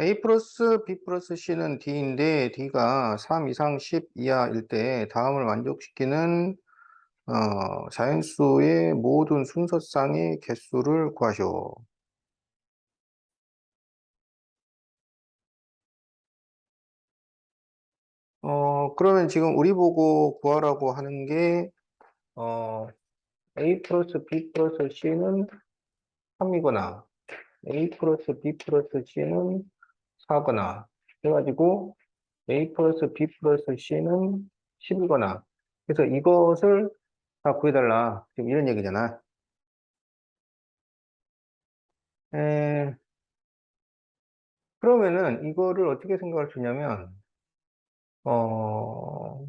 A 플러스 B 플러스 C는 D인데 D가 3 이상 10 이하일 때 다음을 만족시키는 자연수의 모든 순서쌍의 개수를 구하시오. 그러면 지금 우리 보고 구하라고 하는 게 어, A 플러스 B 플러스 C는 3이거나 A 플러스 B 플러스 C는 4거나 해가지고 A 플러스 B 플러스 C는 10이거나 그래서 이것을 다 구해달라 지금 이런 얘기잖아. 에, 그러면은 이거를 어떻게 생각할 수 있냐면 어,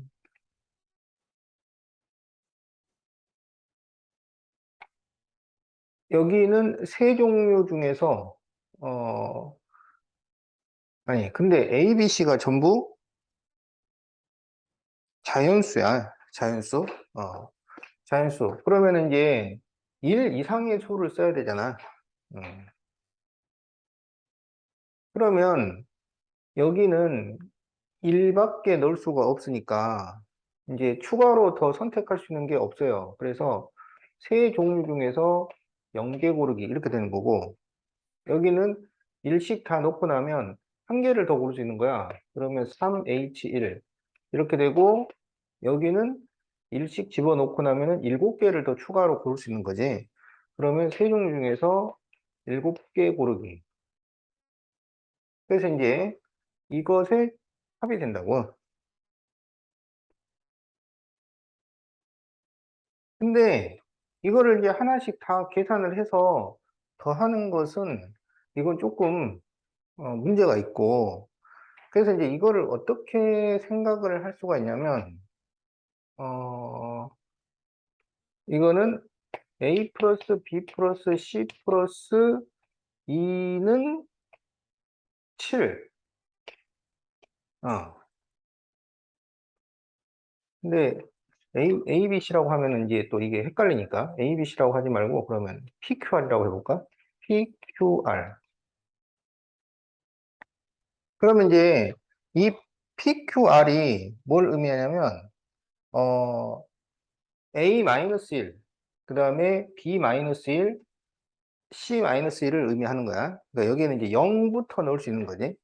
여기는 세 종류 중에서 어, 아니 근데 A, B, C가 전부 자연수야. 자연수. 자연수. 그러면은 이제 1 이상의 수를 써야 되잖아. 음. 그러면 여기는 1밖에 넣을 수가 없으니까 이제 추가로 더 선택할 수 있는 게 없어요. 그래서 세 종류 중에서 0개 고르기 이렇게 되는 거고 여기는 일씩 다 넣고 나면 한 개를 더 고를 수 있는 거야. 그러면 3H1 이렇게 되고 여기는 일씩 집어넣고 나면은 7개를 더 추가로 고를 수 있는 거지. 그러면 세 종류 중에서 7개 고르기. 그래서 이제 이것에 합이 된다고. 근데 이거를 이제 하나씩 다 계산을 해서 더하는 것은 이건 조금 문제가 있고 그래서 이제 이거를 어떻게 생각을 할 수가 있냐면 어 이거는 A 플러스 B 플러스 C 플러스 2는 7. 근데 A, B, C라고 하면은 이제 또 이게 헷갈리니까 A, B, C라고 하지 말고 그러면 PQR이라고 해볼까? PQR. 그러면 이제 이 PQR이 뭘 의미하냐면 어, A-1, 그 다음에 B-1, C-1을 의미하는 거야. 그러니까 여기에는 이제 0부터 넣을 수 있는 거지.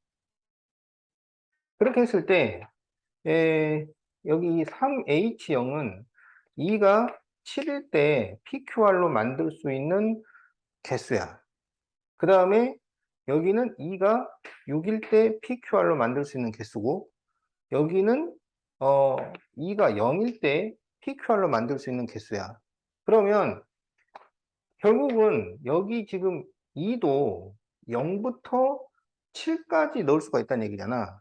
그렇게 했을 때, 여기 이 3H0은 2가 7일 때 PQR로 만들 수 있는 개수야. 그 다음에 여기는 2가 6일 때 PQR로 만들 수 있는 개수고, 여기는 2가 0일 때 PQR로 만들 수 있는 개수야. 그러면 결국은 여기 지금 2도 0부터 7까지 넣을 수가 있다는 얘기잖아.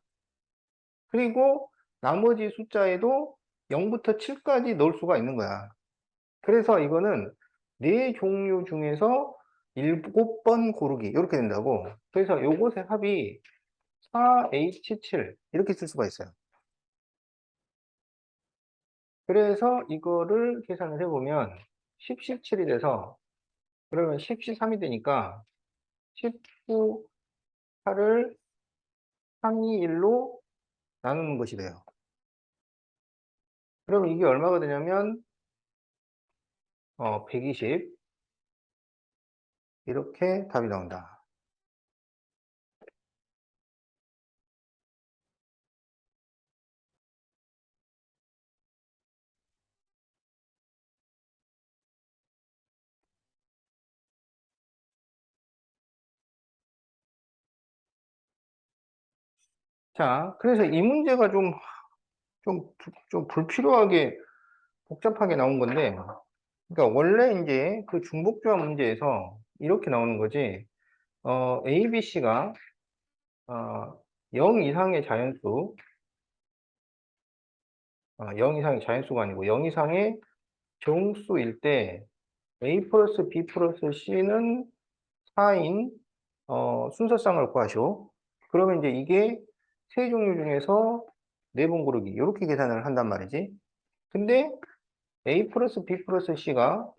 그리고 나머지 숫자에도 0부터 7까지 넣을 수가 있는 거야. 그래서 이거는 네 종류 중에서 7번 고르기 이렇게 된다고. 그래서 요것의 합이 4H7 이렇게 쓸 수가 있어요. 그래서 이거를 계산을 해보면 10, 17이 돼서 그러면 10, 13이 되니까 19, 8을 3, 2, 1로 나누는 것이 돼요. 그럼 이게 얼마가 되냐면 120 이렇게 답이 나온다. 자, 그래서 이 문제가 좀 불필요하게 복잡하게 나온 건데, 그러니까 원래 이제 그 중복조합 문제에서 이렇게 나오는 거지, A, B, C가 0 이상의 자연수, 0 이상의 자연수가 아니고 0 이상의 정수일 때 A 플러스 B 플러스 C는 4인 순서쌍을 구하시오. 그러면 이제 이게 세 종류 중에서 네 번 고르기 이렇게 계산을 한단 말이지. 근데 A 플러스 B 플러스 C가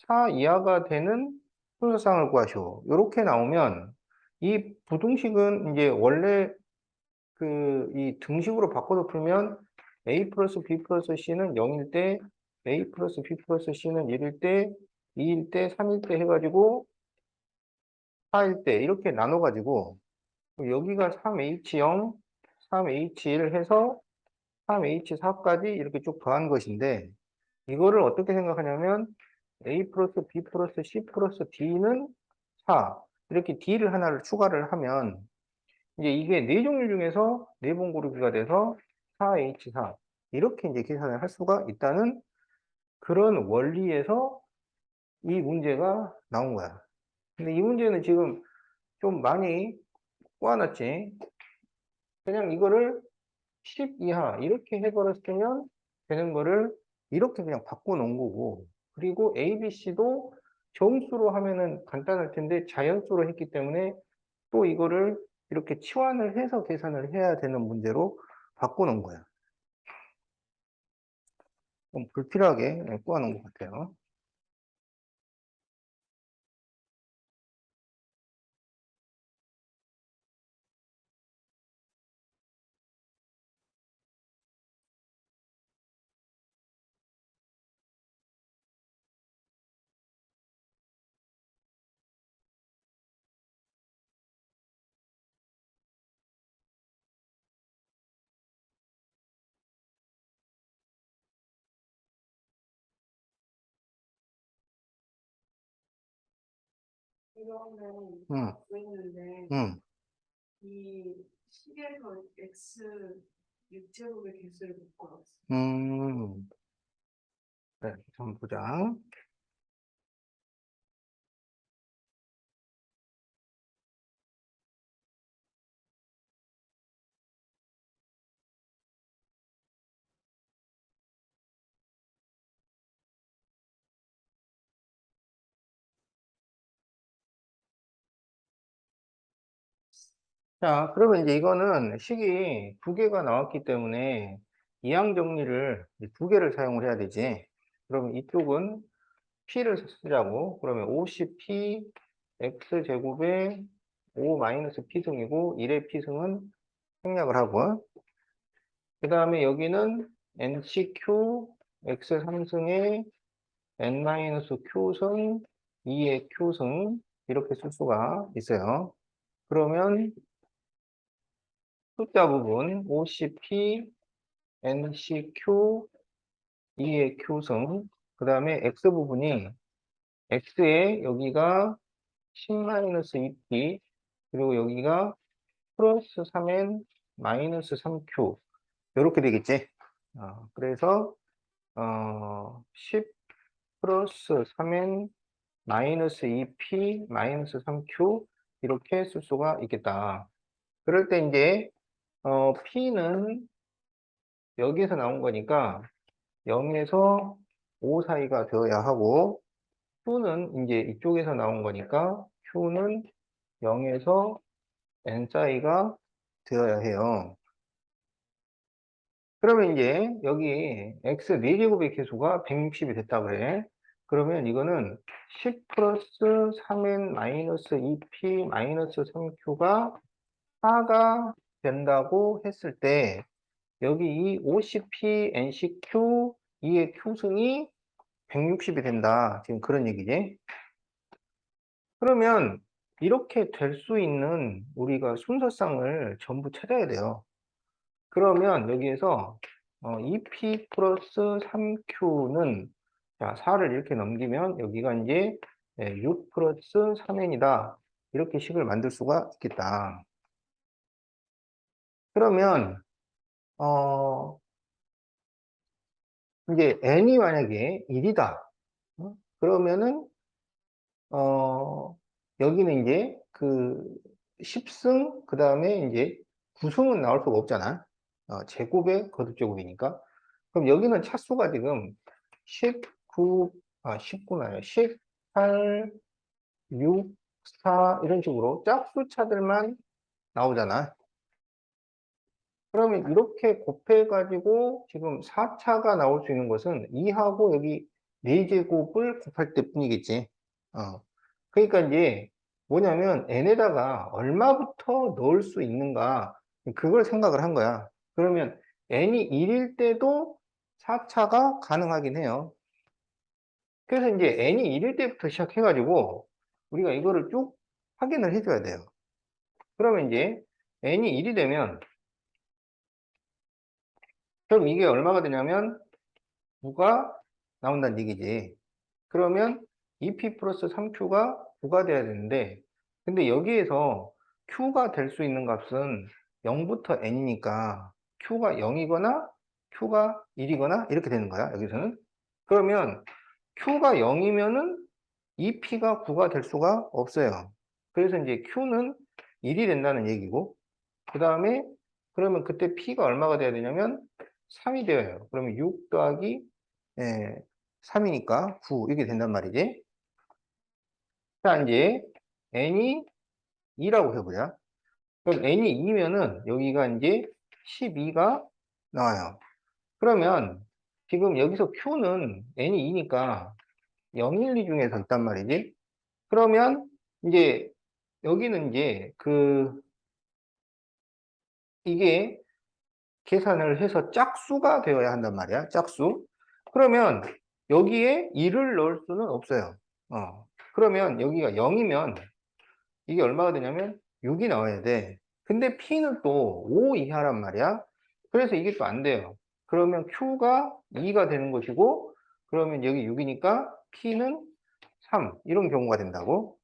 4 이하가 되는 순서쌍을 구하시오. 이렇게 나오면 이 부등식은 이제 원래 이 등식으로 바꿔서 풀면 a 플러스 b 플러스 c는 0일 때, a 플러스 b 플러스 c는 1일 때, 2일 때, 3일 때 해가지고 4일 때 이렇게 나눠가지고 여기가 3H0, 3H1 해서 3H4까지 이렇게 쭉 더한 것인데 이거를 어떻게 생각하냐면 A 플러스 B 플러스 C 플러스 D는 4 이렇게 D를 하나를 추가를 하면 이제 이게 네 종류 중에서 네 번 고르기가 돼서 4H4 이렇게 이제 계산을 할 수가 있다는 그런 원리에서 이 문제가 나온 거야. 근데 이 문제는 지금 좀 많이 꼬아놨지. 그냥 이거를 10 이하 이렇게 해버렸으면 되는 거를 이렇게 그냥 바꿔놓은 거고 그리고 A, B, C도 정수로 하면은 간단할 텐데 자연수로 했기 때문에 또 이거를 이렇게 치환을 해서 계산을 해야 되는 문제로 바꿔놓은 거야. 좀 불필요하게 꼬아놓은 것 같아요. 이거는 음, 갖고 있는데 음, 이 식에서 x 6제곱의 개수를 못 구했어. 그래, 한번 보자. 자, 그러면 이제 이거는 식이 두 개가 나왔기 때문에 이항 정리를 두 개를 사용을 해야 되지. 그러면 이쪽은 p를 쓰자고. 그러면 50p x제곱에 5 마이너스 p승이고 1의 p승은 생략을 하고 그 다음에 여기는 nCq x3승에 n 마이너스 q승 2의 q승 이렇게 쓸 수가 있어요. 그러면 숫자 부분 50p NCQ 2의 Q승 그 다음에 X 부분이 X에 여기가 10-2P 그리고 여기가 플러스 3N 마이너스 3Q 이렇게 되겠지. 그래서 10 플러스 3N 마이너스 2P 마이너스 3Q 이렇게 쓸 수가 있겠다. 그럴 때 이제 P는 여기에서 나온 거니까 0에서 5 사이가 되어야 하고 Q는 이제 이쪽에서 나온 거니까 Q는 0에서 N 사이가 되어야 해요. 그러면 이제 여기 X 4제곱의 개수가 160이 됐다 그래. 그러면 이거는 10 플러스 3N 마이너스 2P 마이너스 3Q가 4가 된다고 했을 때 여기 이 50P NCQ 2의 Q승이 160이 된다. 지금 그런 얘기지. 그러면 이렇게 될 수 있는 우리가 순서상을 전부 찾아야 돼요. 그러면 여기에서 2p 플러스 3q는 자, 4를 이렇게 넘기면 여기가 이제 6 플러스 3n이다. 이렇게 식을 만들 수가 있겠다. 그러면 이제 n이 만약에 1이다. 그러면은 여기는 이제 그 10승, 그 다음에 이제 9승은 나올 수가 없잖아. 제곱의 거듭제곱이니까. 그럼 여기는 차수가 지금 19, 19나요. 18, 6, 4, 이런 식으로 짝수 차들만 나오잖아. 그러면 이렇게 곱해가지고 지금 4차가 나올 수 있는 것은 2하고 여기 4제곱을 곱할 때 뿐이겠지. 그러니까 이제 뭐냐면 n에다가 얼마부터 넣을 수 있는가 그걸 생각을 한 거야. 그러면 n이 1일 때도 4차가 가능하긴 해요. 그래서 이제 n이 1일 때부터 시작해가지고 우리가 이거를 쭉 확인을 해줘야 돼요. 그러면 이제 n이 1이 되면 그럼 이게 얼마가 되냐면 9가 나온다는 얘기지. 그러면 2p 플러스 3q가 9가 돼야 되는데 근데 여기에서 q가 될 수 있는 값은 0부터 n이니까 q가 0이거나 q가 1이거나 이렇게 되는 거야 여기서는. 그러면 q가 0이면은 2p가 9가 될 수가 없어요. 그래서 이제 q는 1이 된다는 얘기고 그 다음에 그러면 그때 p가 얼마가 돼야 되냐면 3이 되어요. 그러면 6 더하기 3이니까 9 이렇게 된단 말이지. 자, 이제 n이 2라고 해보자. 그럼 n이 2면은 여기가 이제 12가 나와요. 그러면 지금 여기서 q는 n이 2니까 0, 1, 2 중에서 있단 말이지. 그러면 이제 여기는 이제 이게 계산을 해서 짝수가 되어야 한단 말이야. 짝수. 그러면 여기에 1을 넣을 수는 없어요. 그러면 여기가 0이면 이게 얼마가 되냐면 6이 나와야 돼. 근데 P는 또 5 이하란 말이야. 그래서 이게 또 안 돼요. 그러면 Q가 2가 되는 것이고, 그러면 여기 6이니까 P는 3. 이런 경우가 된다고.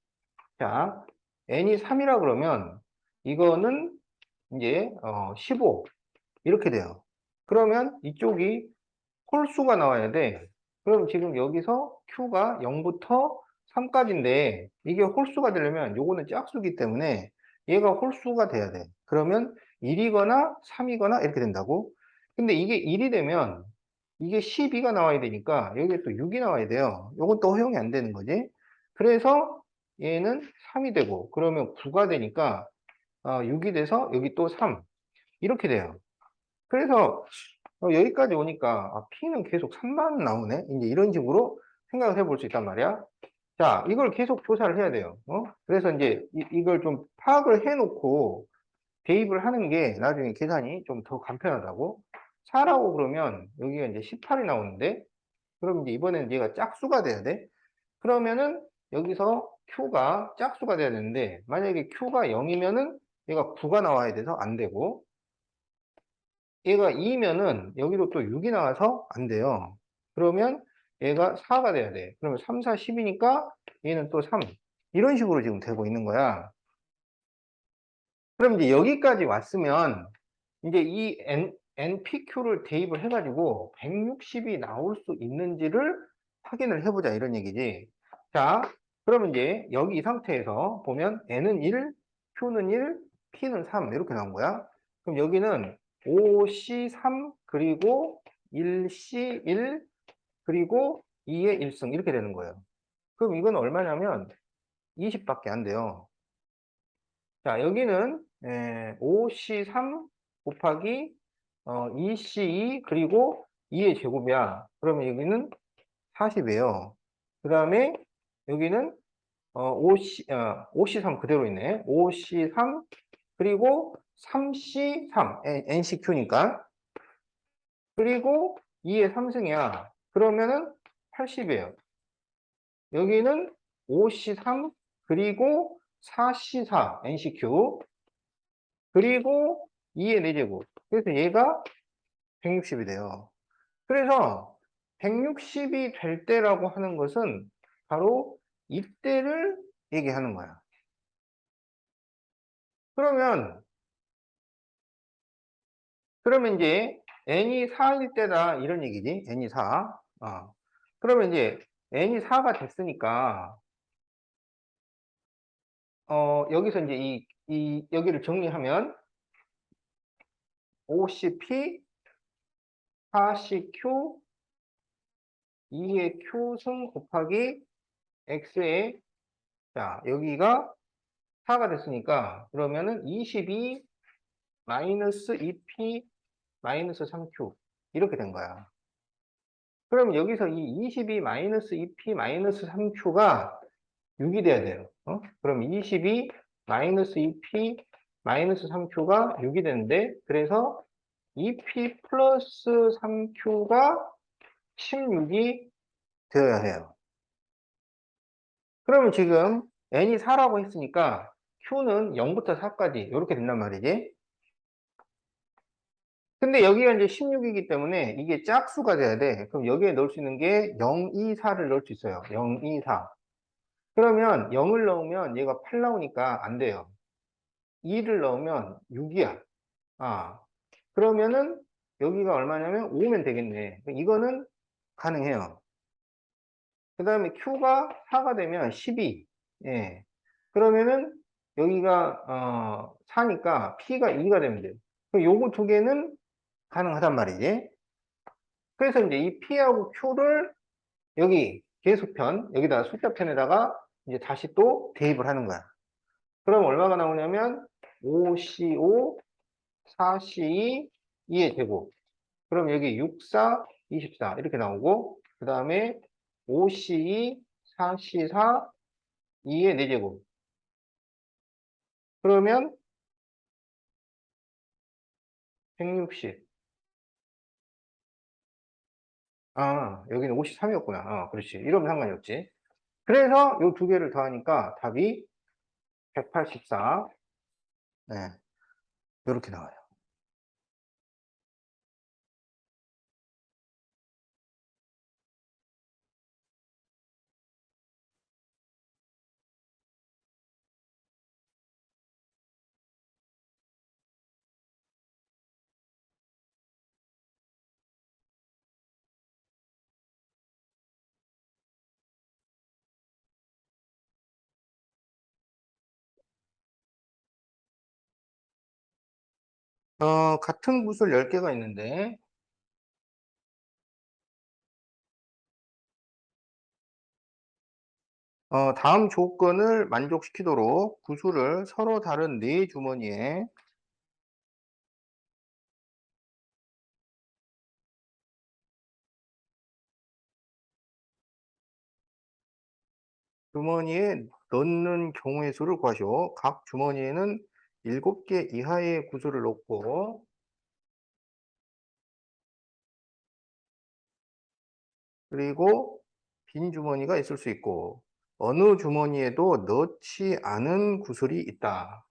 자, N이 3이라 그러면 이거는 이제 15. 이렇게 돼요. 그러면 이쪽이 홀수가 나와야 돼. 그럼 지금 여기서 Q가 0부터 3까지인데 이게 홀수가 되려면 요거는 짝수기 때문에 얘가 홀수가 돼야 돼. 그러면 1이거나 3이거나 이렇게 된다고. 근데 이게 1이 되면 이게 12가 나와야 되니까 여기에 또 6이 나와야 돼요. 요건 또 허용이 안 되는 거지. 그래서 얘는 3이 되고 그러면 9가 되니까 6이 돼서 여기 또 3 이렇게 돼요. 그래서 여기까지 오니까 P는 계속 3만 나오네. 이제 이런 식으로 생각을 해볼 수 있단 말이야. 자, 이걸 계속 조사를 해야 돼요. 그래서 이제 이걸 좀 파악을 해놓고 대입을 하는 게 나중에 계산이 좀 더 간편하다고. 4라고 그러면 여기가 이제 18이 나오는데 그럼 이제 이번에는 얘가 짝수가 돼야 돼. 그러면은 여기서 Q가 짝수가 돼야 되는데 만약에 Q가 0이면은 얘가 9가 나와야 돼서 안 되고 얘가 2면은 여기로 또 6이 나와서 안 돼요. 그러면 얘가 4가 돼야 돼. 그러면 3, 4, 10이니까 얘는 또 3. 이런 식으로 지금 되고 있는 거야. 그럼 이제 여기까지 왔으면 이제 이 NPQ를 대입을 해가지고 160이 나올 수 있는지를 확인을 해보자 이런 얘기지. 자, 그러면 이제 여기 이 상태에서 보면 N은 1, Q는 1, P는 3 이렇게 나온 거야. 그럼 여기는 5C3 그리고 1C1 그리고 2의 1승 이렇게 되는 거예요. 그럼 이건 얼마냐면 20밖에 안 돼요. 자, 여기는 5C3 곱하기 2C2 그리고 2의 제곱이야. 그러면 여기는 40이에요. 그 다음에 여기는 5C3 그대로 있네. 5C3 그리고 3C3 NCQ니까 그리고 2의 3승이야. 그러면은 80이에요. 여기는 5C3 그리고 4C4 NCQ 그리고 2의 4제곱. 그래서 얘가 160이 돼요. 그래서 160이 될 때라고 하는 것은 바로 이때를 얘기하는 거야. 그러면 이제 n이 4일 때다 이런 얘기지. n이 4. 그러면 이제 n이 4가 됐으니까 여기서 이제 여기를 정리하면 5CP, 4CQ, 2의 Q승 곱하기 X의 자 여기가 4가 됐으니까 그러면은 22 마이너스 2P 마이너스 3Q 이렇게 된 거야. 그럼 여기서 이 22 마이너스 2P 마이너스 3Q가 6이 돼야 돼요. 그럼 22 마이너스 2p 마이너스 3q가 6이 되는데, 그래서 2p 플러스 3q가 16이 되어야 해요. 그러면 지금 n이 4라고 했으니까 q는 0부터 4까지 이렇게 된단 말이지. 근데 여기가 이제 16이기 때문에 이게 짝수가 돼야 돼. 그럼 여기에 넣을 수 있는 게 0, 2, 4를 넣을 수 있어요. 0, 2, 4. 그러면 0을 넣으면 얘가 8 나오니까 안 돼요. 2를 넣으면 6이야. 아, 그러면은 여기가 얼마냐면 5면 되겠네. 이거는 가능해요. 그 다음에 Q가 4가 되면 12. 예. 그러면은 여기가 4니까 P가 2가 되면 돼요. 그럼 요거 두 개는 가능하단 말이지. 그래서 이제 이 P하고 Q를 여기 계수편, 여기다 숫자편에다가 이제 다시 또 대입을 하는 거야. 그럼 얼마가 나오냐면 5C5, 4C2, 2의 제곱. 그럼 여기 6, 4, 24 이렇게 나오고, 그 다음에 5C2, 4C4, 2의 4제곱. 그러면 160. 아, 여기는 53이었구나. 그렇지. 이러면 상관이 없지. 그래서 이 두 개를 더하니까 답이 184. 네. 이렇게 나와요. 같은 구슬 10개가 있는데, 다음 조건을 만족시키도록 구슬을 서로 다른 네 주머니에 넣는 경우의 수를 구하시오. 각 주머니에는 7개 이하의 구슬을 넣고, 그리고 빈 주머니가 있을 수 있고, 어느 주머니에도 넣지 않은 구슬이 있다.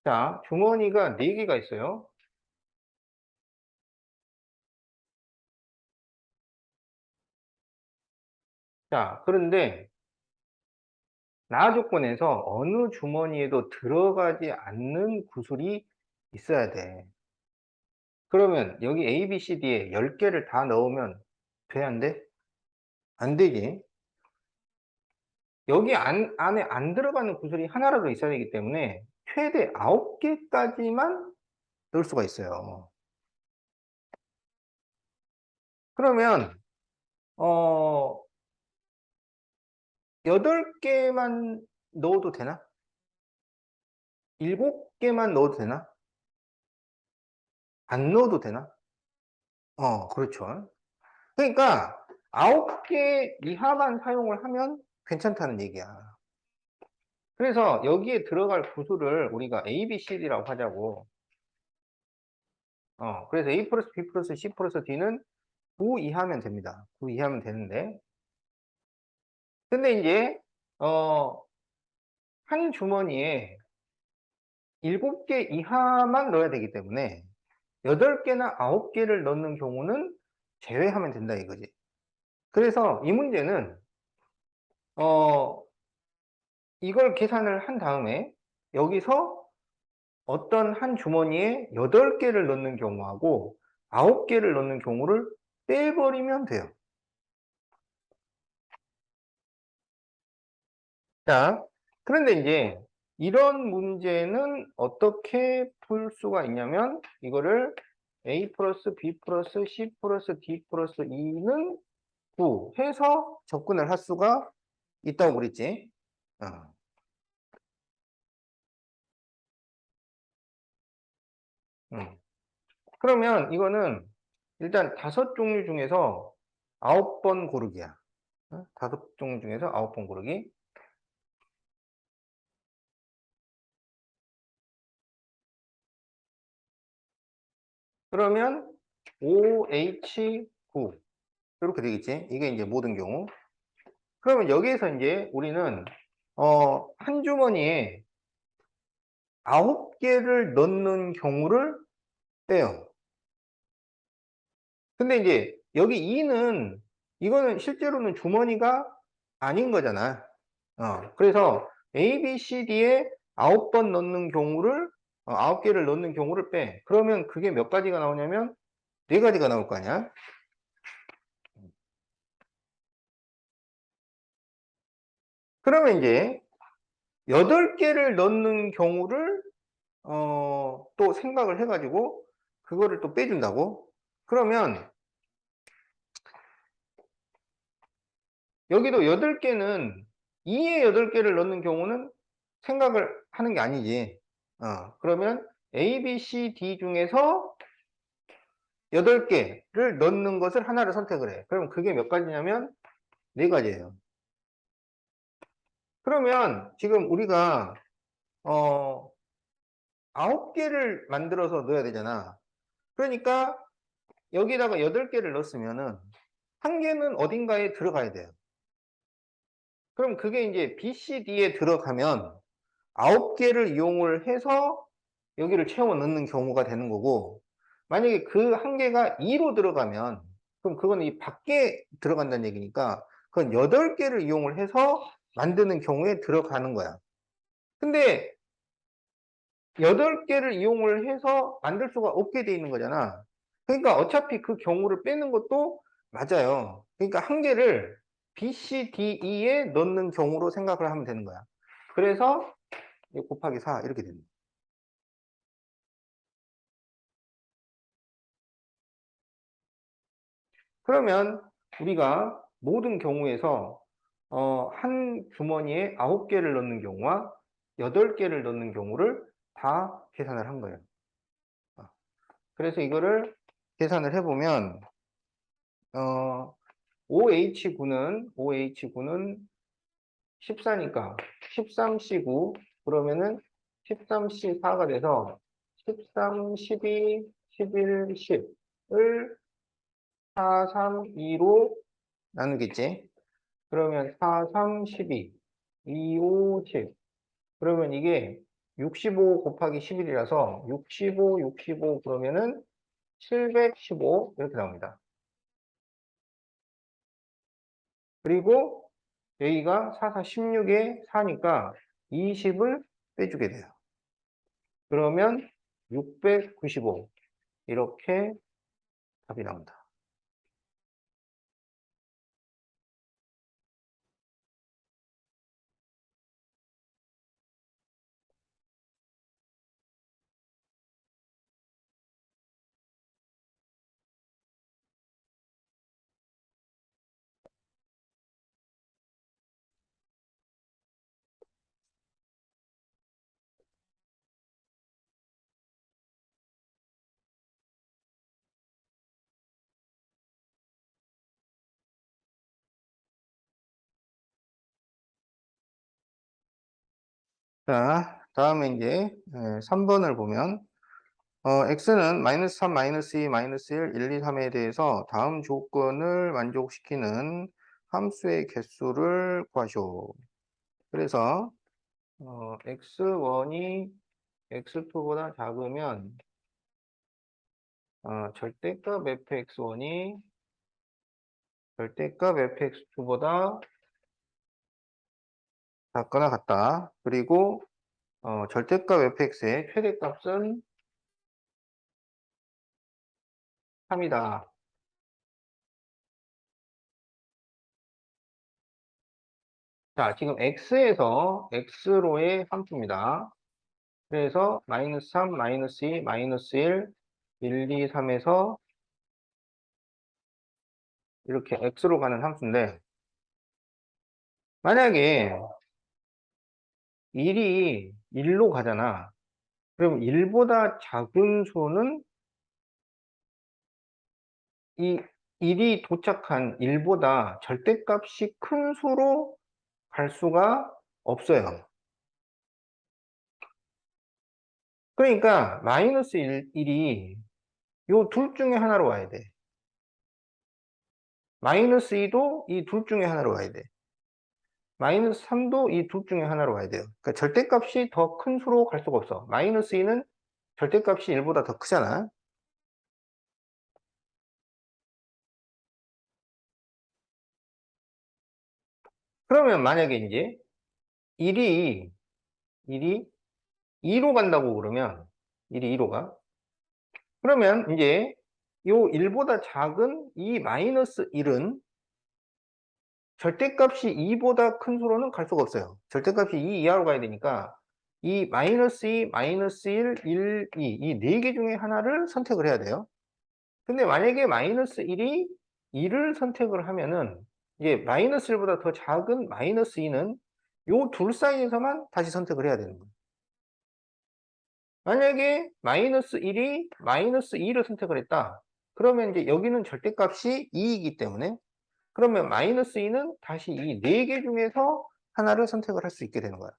자, 주머니가 4개가 있어요. 자, 그런데 나 조건에서 어느 주머니에도 들어가지 않는 구슬이 있어야 돼. 그러면 여기 A, B, C, D에 10개를 다 넣으면 돼, 안 돼? 안 되지. 여기 안에 안 들어가는 구슬이 하나라도 있어야 되기 때문에 최대 9개까지만 넣을 수가 있어요. 그러면, 어, 8개만 넣어도 되나? 7개만 넣어도 되나? 안 넣어도 되나? 그렇죠. 그러니까 9개 이하만 사용을 하면 괜찮다는 얘기야. 그래서 여기에 들어갈 구슬을 우리가 A, B, C, D라고 하자고. 그래서 A 플러스 B 플러스 C 플러스 D는 9 이하면 됩니다. 9 이하면 되는데. 근데 이제, 한 주머니에 7개 이하만 넣어야 되기 때문에 8개나 9개를 넣는 경우는 제외하면 된다 이거지. 그래서 이 문제는, 어, 이걸 계산을 한 다음에 여기서 어떤 한 주머니에 8개를 넣는 경우하고 9개를 넣는 경우를 빼버리면 돼요. 자, 그런데 이제 이런 문제는 어떻게 풀 수가 있냐면 이거를 A 플러스 B 플러스 C 플러스 D 플러스 E는 9 해서 접근을 할 수가 있다고 그랬지. 어, 음. 그러면 이거는 일단 5종류 중에서 9번 고르기야. 5종 중에서 9번 고르기. 그러면 OH9 이렇게 되겠지. 이게 이제 모든 경우. 그러면 여기에서 이제 우리는 한 주머니에 9개를 넣는 경우를 빼요. 근데 이제 여기 2는 이거는 실제로는 주머니가 아닌 거잖아. 그래서 A, B, C, D에 9번 넣는 경우를 9개를 넣는 경우를 빼. 그러면 그게 몇 가지가 나오냐면 4가지가 나올 거 아니야. 그러면 이제 8개를 넣는 경우를 또 생각을 해가지고 그거를 또 빼준다고? 그러면 여기도 8개는 2에 8개를 넣는 경우는 생각을 하는 게 아니지. 그러면 A, B, C, D 중에서 8개를 넣는 것을 하나를 선택을 해. 그럼 그게 몇 가지냐면 4가지예요. 그러면 지금 우리가 9개를 만들어서 넣어야 되잖아. 그러니까 여기다가 8개를 넣었으면은 한 개는 어딘가에 들어가야 돼요. 그럼 그게 이제 B, C, D에 들어가면 9개를 이용을 해서 여기를 채워 넣는 경우가 되는 거고, 만약에 그 한 개가 2로 들어가면 그럼 그건 이 밖에 들어간다는 얘기니까 그건 8개를 이용을 해서 만드는 경우에 들어가는 거야. 근데 8개를 이용을 해서 만들 수가 없게 돼 있는 거잖아. 그러니까 어차피 그 경우를 빼는 것도 맞아요. 그러니까 한 개를 B, C, D, E에 넣는 경우로 생각을 하면 되는 거야. 그래서 곱하기 4 이렇게 됩니다. 그러면 우리가 모든 경우에서 한 주머니에 9개를 넣는 경우와 8개를 넣는 경우를 다 계산을 한 거예요. 그래서 이거를 계산을 해보면 OH9는 14니까 13C9 그러면은 13C4가 돼서 13, 12, 11, 10을 4, 3, 2로 나누겠지. 그러면 4, 3, 12, 2, 5, 10. 그러면 이게 65 곱하기 11이라서 65, 65 그러면은 715 이렇게 나옵니다. 그리고 여기가 4, 4, 16에 4니까 20을 빼주게 돼요. 그러면 695 이렇게 답이 나온다. 자, 다음에 이제 3번을 보면 x는 마이너스 3, 마이너스 2, 마이너스 1, 1, 2, 3에 대해서 다음 조건을 만족시키는 함수의 개수를 구하시오. 그래서 x1이 x2보다 작으면 절대값 fx1이 절대값 fx2보다 작거나 같다. 그리고 절대값 fx의 최대값은 3이다. 자, 지금 x에서 x로의 함수입니다. 그래서 마이너스 3, 마이너스 2, 마이너스 1, 1, 2, 3에서 이렇게 x로 가는 함수인데 만약에 1이 1로 가잖아. 그럼 1보다 작은 수는 이 1이 도착한 1보다 절대값이 큰 수로 갈 수가 없어요. 그러니까 마이너스 1이 요 둘 중에 하나로 와야 돼. 마이너스 2도 이 둘 중에 하나로 와야 돼. 마이너스 3도 이 둘 중에 하나로 와야 돼요. 그러니까 절대값이 더 큰 수로 갈 수가 없어. 마이너스 2는 절대값이 1보다 더 크잖아. 그러면 만약에 이제 1이 2로 간다고 그러면 1이 2로 가. 그러면 이제 요 1보다 작은 이 마이너스 1은 절대값이 2보다 큰 수로는 갈 수가 없어요. 절대값이 2 이하로 가야 되니까 이 마이너스 2, 마이너스 1, 1, 2, 이 네 개 중에 하나를 선택을 해야 돼요. 근데 만약에 마이너스 1이 2를 선택을 하면은 이제 마이너스 1보다 더 작은 마이너스 2는 요 둘 사이에서만 다시 선택을 해야 되는 거예요. 만약에 마이너스 1이 마이너스 2를 선택을 했다. 그러면 이제 여기는 절대값이 2이기 때문에 그러면 마이너스 2는 다시 이 네 개 중에서 하나를 선택을 할 수 있게 되는 거야.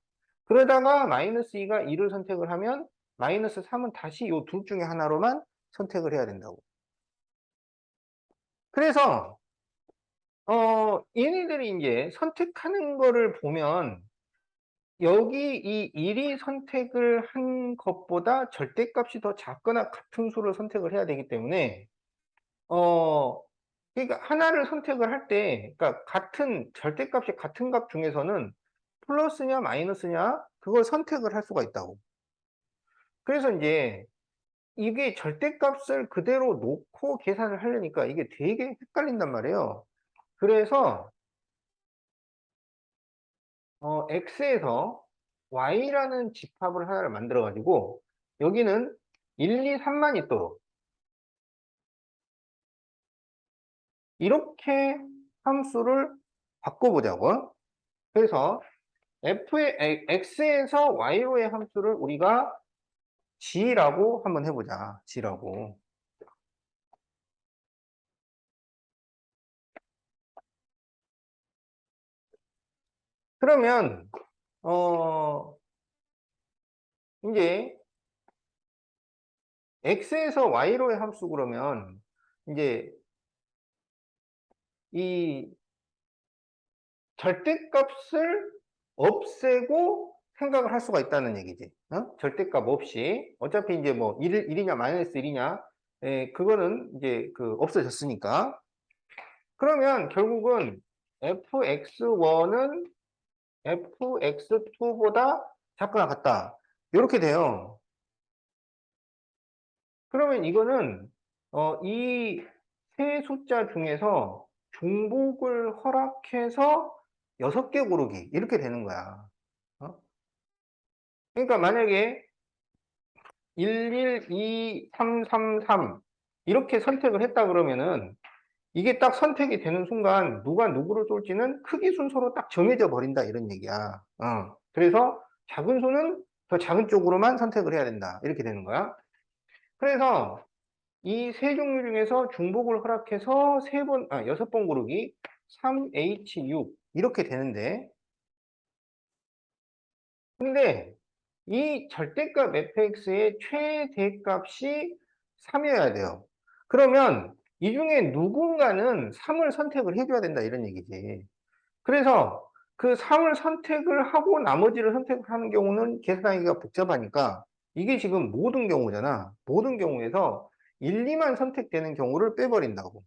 그러다가 마이너스 2가 2를 선택을 하면 마이너스 3은 다시 요 둘 중에 하나로만 선택을 해야 된다고. 그래서 얘네들이 이제 선택하는 거를 보면 여기 이 1이 선택을 한 것보다 절대값이 더 작거나 같은 수를 선택을 해야 되기 때문에 어 그러니까 하나를 선택을 할 때 그러니까 같은 절대값이 같은 값 중에서는 플러스냐 마이너스냐 그걸 선택을 할 수가 있다고. 그래서 인제 이게 절대값을 그대로 놓고 계산을 하려니까 이게 되게 헷갈린단 말이에요. 그래서 x에서 y라는 집합을 하나를 만들어 가지고 여기는 1, 2, 3만 있도록 이렇게 함수를 바꿔 보자고. 그래서 f의 x에서 y로의 함수를 우리가 g라고 한번 해보자. g라고. 그러면 이제 x에서 y로의 함수 그러면 이제 이 절대값을 없애고 생각을 할 수가 있다는 얘기지. 절대값 없이. 어차피 이제 뭐 1이냐 마이너스 1이냐 그거는 이제 그 없어졌으니까. 그러면 결국은 fx1은 fx2보다 작거나 같다. 이렇게 돼요. 그러면 이거는 이 세 숫자 중에서 중복을 허락해서 6개 고르기 이렇게 되는 거야. 어? 그러니까 만약에 1, 1, 2, 3, 3, 3 이렇게 선택을 했다 그러면은 이게 딱 선택이 되는 순간 누가 누구를 쏠지는 크기 순서로 딱 정해져 버린다 이런 얘기야. 그래서 작은 수는 더 작은 쪽으로만 선택을 해야 된다. 이렇게 되는 거야. 그래서 이 세 종류 중에서 중복을 허락해서 6번 고르기 3H6 이렇게 되는데 근데 이 절대값 fx의 최대값이 3이어야 돼요. 그러면 이 중에 누군가는 3을 선택을 해줘야 된다 이런 얘기지. 그래서 그 3을 선택을 하고 나머지를 선택을 하는 경우는 계산하기가 복잡하니까 이게 지금 모든 경우잖아. 모든 경우에서 1, 2만 선택되는 경우를 빼버린다고.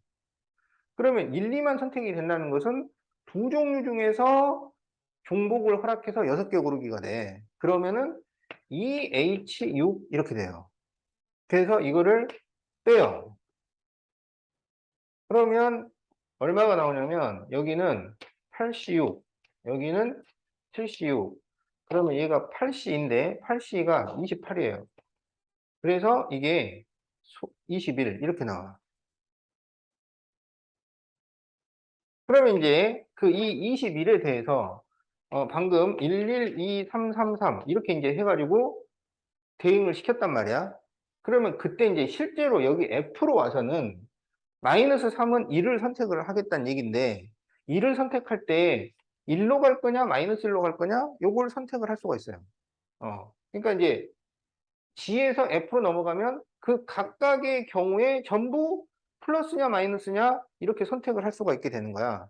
그러면 1, 2만 선택이 된다는 것은 두 종류 중에서 중복을 허락해서 6개 고르기가 돼. 그러면은 2H6 이렇게 돼요. 그래서 이거를 빼요. 그러면 얼마가 나오냐면 여기는 8C6, 여기는 7C6. 그러면 얘가 8C인데 8C가 28이에요. 그래서 이게 21 이렇게 나와. 그러면 이제 그 이 21에 대해서 방금 1, 2, 3, 3, 3 이렇게 이제 해가지고 대응을 시켰단 말이야. 그러면 그때 이제 실제로 여기 F로 와서는 마이너스 3은 1을 선택을 하겠다는 얘기인데 1을 선택할 때 1로 갈 거냐 마이너스 1로 갈 거냐 요걸 선택을 할 수가 있어요. 그러니까 이제 G에서 F로 넘어가면 그 각각의 경우에 전부 플러스냐 마이너스냐 이렇게 선택을 할 수가 있게 되는 거야.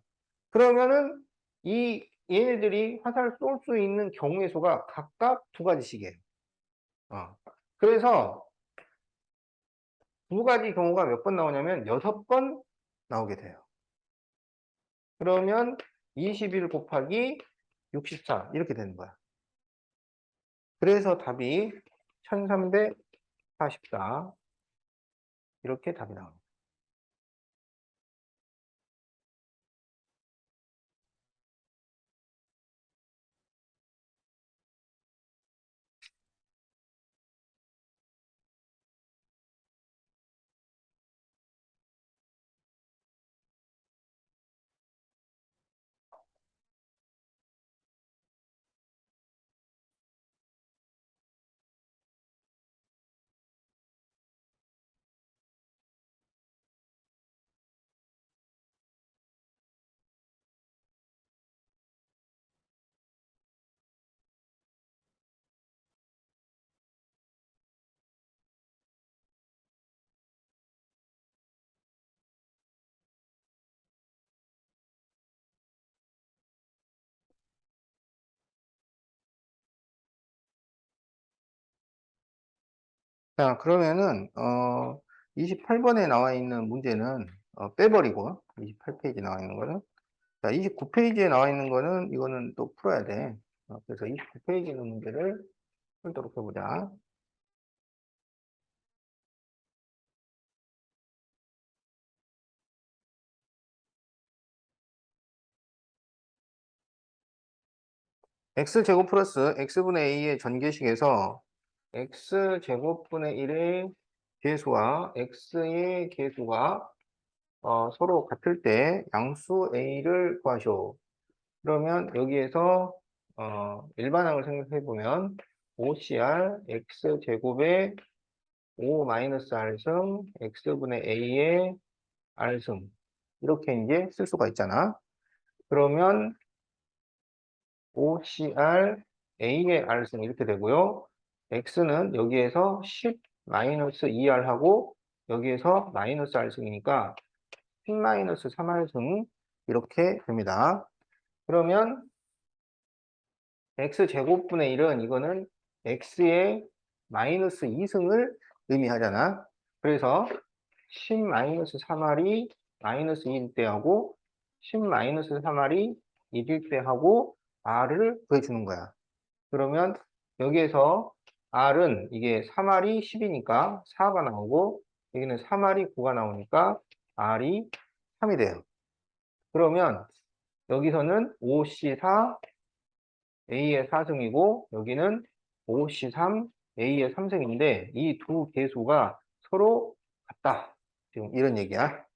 그러면은 이 얘네들이 화살을 쏠 수 있는 경우의 수가 각각 두 가지씩이에요. 그래서 두 가지 경우가 몇 번 나오냐면 6번 나오게 돼요. 그러면 21 곱하기 64 이렇게 되는 거야. 그래서 답이 1344 이렇게 답이 나옵니다. 자, 그러면은 28번에 나와 있는 문제는 빼버리고 28페이지 나와 있는 거는 자, 29페이지에 나와 있는 거는 이거는 또 풀어야 돼. 그래서 29페이지에 있는 문제를 풀도록 해보자. x제곱 플러스 x분의 a의 전개식에서 x제곱분의 1의 계수와 x의 계수가 서로 같을 때 양수 a를 구하시오. 그러면 여기에서 일반항을 생각해 보면 OCR x제곱의 5-r승 x분의 a의 r승 이렇게 이제 쓸 수가 있잖아. 그러면 OCR a의 r승 이렇게 되고요. x는 여기에서 10-2r 하고 여기에서 마이너스 r승이니까 10-3r승 이렇게 됩니다. 그러면 x제곱분의 1은 이거는 x의 마이너스 2승을 의미하잖아. 그래서 10-3r이 마이너스 2일 때 하고 10-3r이 1일 때 하고 r을 구해주는 거야. 그러면 여기에서 r은 이게 3r이 10이니까 4가 나오고 여기는 3r이 9가 나오니까 r이 3이 돼요. 그러면 여기서는 5C4 A의 4승이고 여기는 5C3 A의 3승인데 이 두 개수가 서로 같다. 지금 이런 얘기야.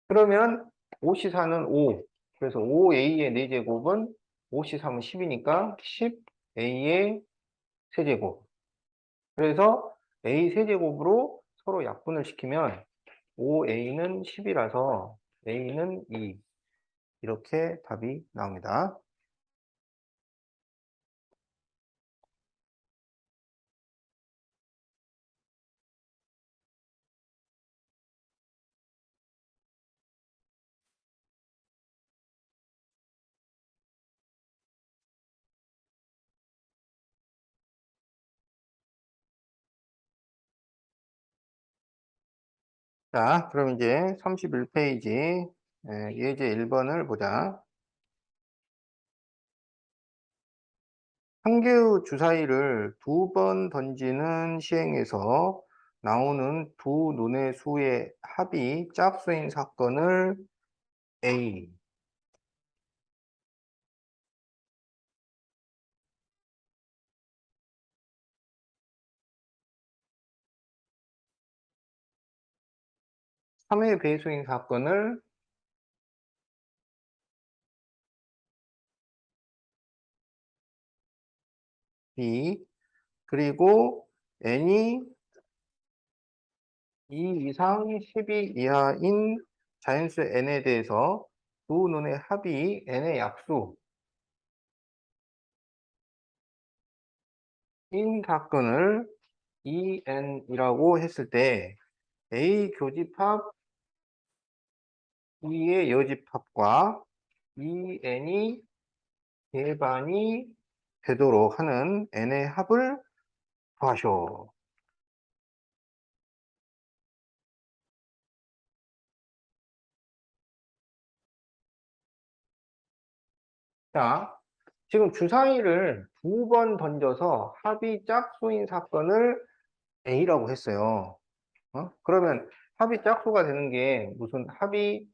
그러면 5C4는 5. 그래서 5A의 4제곱은 5C3은 10이니까 10A의 세제곱. 그래서 A 세제곱으로 서로 약분을 시키면 5A는 10이라서 A는 2. 이렇게 답이 나옵니다. 자, 그럼 이제 31페이지 예제 1번을 보자. 한 개의 주사위를 2번 던지는 시행에서 나오는 두 눈의 수의 합이 짝수인 사건을 A, 3의 배수인 사건을 B, 그리고 N이 2 이상 12 이하인 자연수 n에 대해서 두 눈의 합이 n의 약수인 사건을 EN이라고 했을 때 A 교집합 E의 여집합과 EN이 대반이 되도록 하는 n의 합을 구하시오. 자, 지금 주사위를 두 번 던져서 합이 짝수인 사건을 A라고 했어요. 그러면 합이 짝수가 되는 게 무슨 합이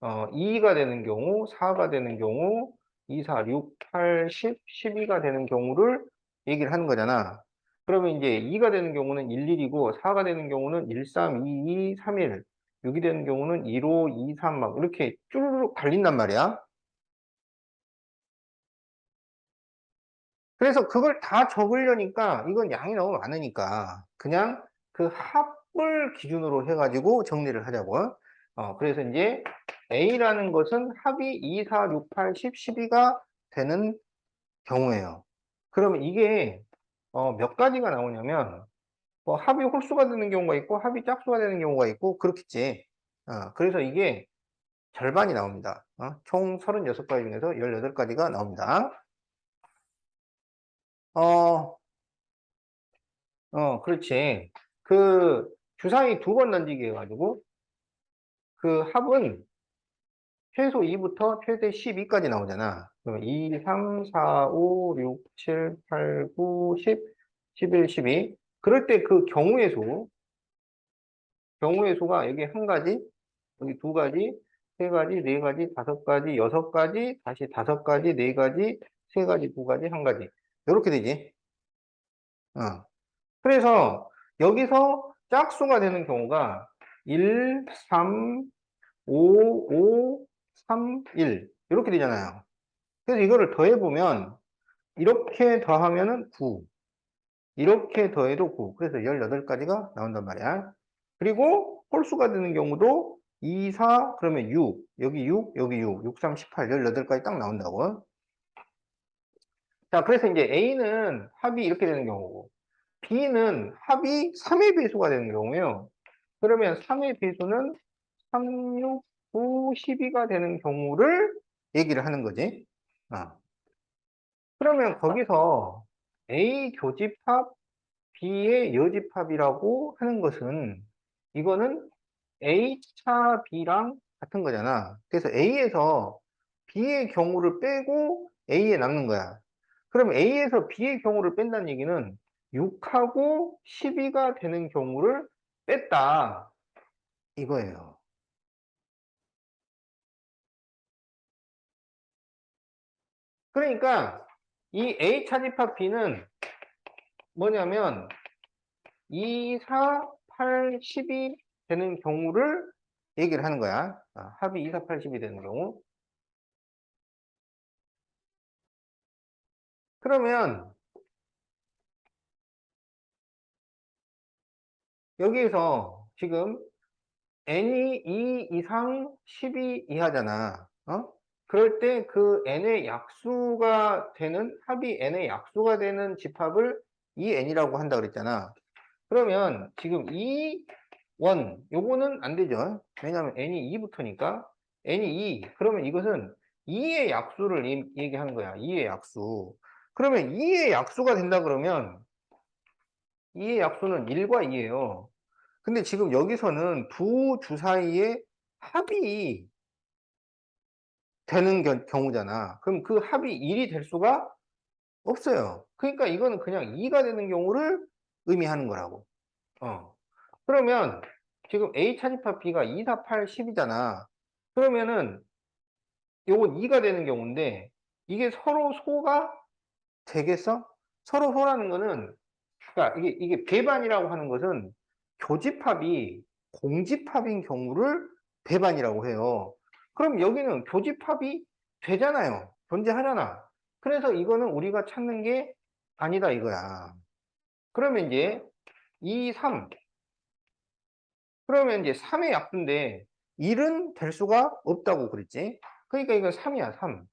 2가 되는 경우, 4가 되는 경우, 2, 4, 6, 8, 10, 12가 되는 경우를 얘기를 하는 거잖아. 그러면 이제 2가 되는 경우는 1, 1이고 4가 되는 경우는 1, 3, 2, 2, 3, 1, 6이 되는 경우는 1, 5, 2, 3 막 이렇게 쭈르륵 갈린단 말이야. 그래서 그걸 다 적으려니까 이건 양이 너무 많으니까 그냥 그 합을 기준으로 해가지고 정리를 하자고. 그래서 이제 A라는 것은 합이 2, 4, 6, 8, 10, 12가 되는 경우예요. 그러면 이게 몇 가지가 나오냐면 뭐 합이 홀수가 되는 경우가 있고 합이 짝수가 되는 경우가 있고 그렇겠지. 그래서 이게 절반이 나옵니다. 총 36가지 중에서 18가지가 나옵니다. 어, 그렇지. 그 주사위 두 번 던지기 해가지고 그 합은 최소 2부터 최대 12까지 나오잖아. 그럼 2, 3, 4, 5, 6, 7, 8, 9, 10, 11, 12. 그럴 때 그 경우의 수가 여기 한 가지, 여기 두 가지, 세 가지, 네 가지, 다섯 가지, 여섯 가지, 다시 다섯 가지, 네 가지, 세 가지, 두 가지, 한 가지. 이렇게 되지. 어. 그래서 여기서 짝수가 되는 경우가 1, 3, 5, 5, 3, 1 이렇게 되잖아요. 그래서 이거를 더해보면 이렇게 더하면은 9 이렇게 더해도 9 그래서 18가지가 나온단 말이야. 그리고 홀수가 되는 경우도 2, 4 그러면 6 여기 6 여기 6 6, 3, 18 18가지 딱 나온다고. 자 그래서 이제 A는 합이 이렇게 되는 경우고 B는 합이 3의 배수가 되는 경우예요. 그러면 3의 배수는 3, 6, 9, 12가 되는 경우를 얘기를 하는 거지. 그러면 거기서 A 교집합, B의 여집합이라고 하는 것은 이거는 A차 B랑 같은 거잖아. 그래서 A에서 B의 경우를 빼고 A에 남는 거야. 그럼 A에서 B의 경우를 뺀다는 얘기는 6하고 12가 되는 경우를 뺐다. 이거예요. 그러니까 이 A 차집합 B는 뭐냐면 2, 4, 8, 10이 되는 경우를 얘기를 하는 거야. 합이 2, 4, 8, 10이 되는 경우. 그러면 여기에서 지금 n이 2 이상 12 이하잖아. 그럴 때 그 n의 약수가 되는 합이 n의 약수가 되는 집합을 2n이라고 한다 그랬잖아. 그러면 지금 2, 1 요거는 안 되죠. 왜냐하면 n이 2부터니까 n이 2 그러면 이것은 2의 약수를 얘기하는 거야. 2의 약수. 그러면 2의 약수가 된다 그러면 2의 약수는 1과 2예요. 근데 지금 여기서는 두 주사위의 합이 되는 경우잖아. 그럼 그 합이 1이 될 수가 없어요. 그러니까 이거는 그냥 2가 되는 경우를 의미하는 거라고. 그러면 지금 A 차집합 B가 2, 4, 8, 10이잖아. 그러면은 요건 2가 되는 경우인데 이게 서로 소가 되겠어? 서로 소라는 거는 그러니까 이게 배반이라고 하는 것은 교집합이 공집합인 경우를 배반이라고 해요. 그럼 여기는 교집합이 되잖아요. 존재하잖아. 그래서 이거는 우리가 찾는 게 아니다 이거야. 그러면 이제 2, 3 그러면 이제 3의 약분데 1은 될 수가 없다고 그랬지. 그러니까 이건 3이야, 3.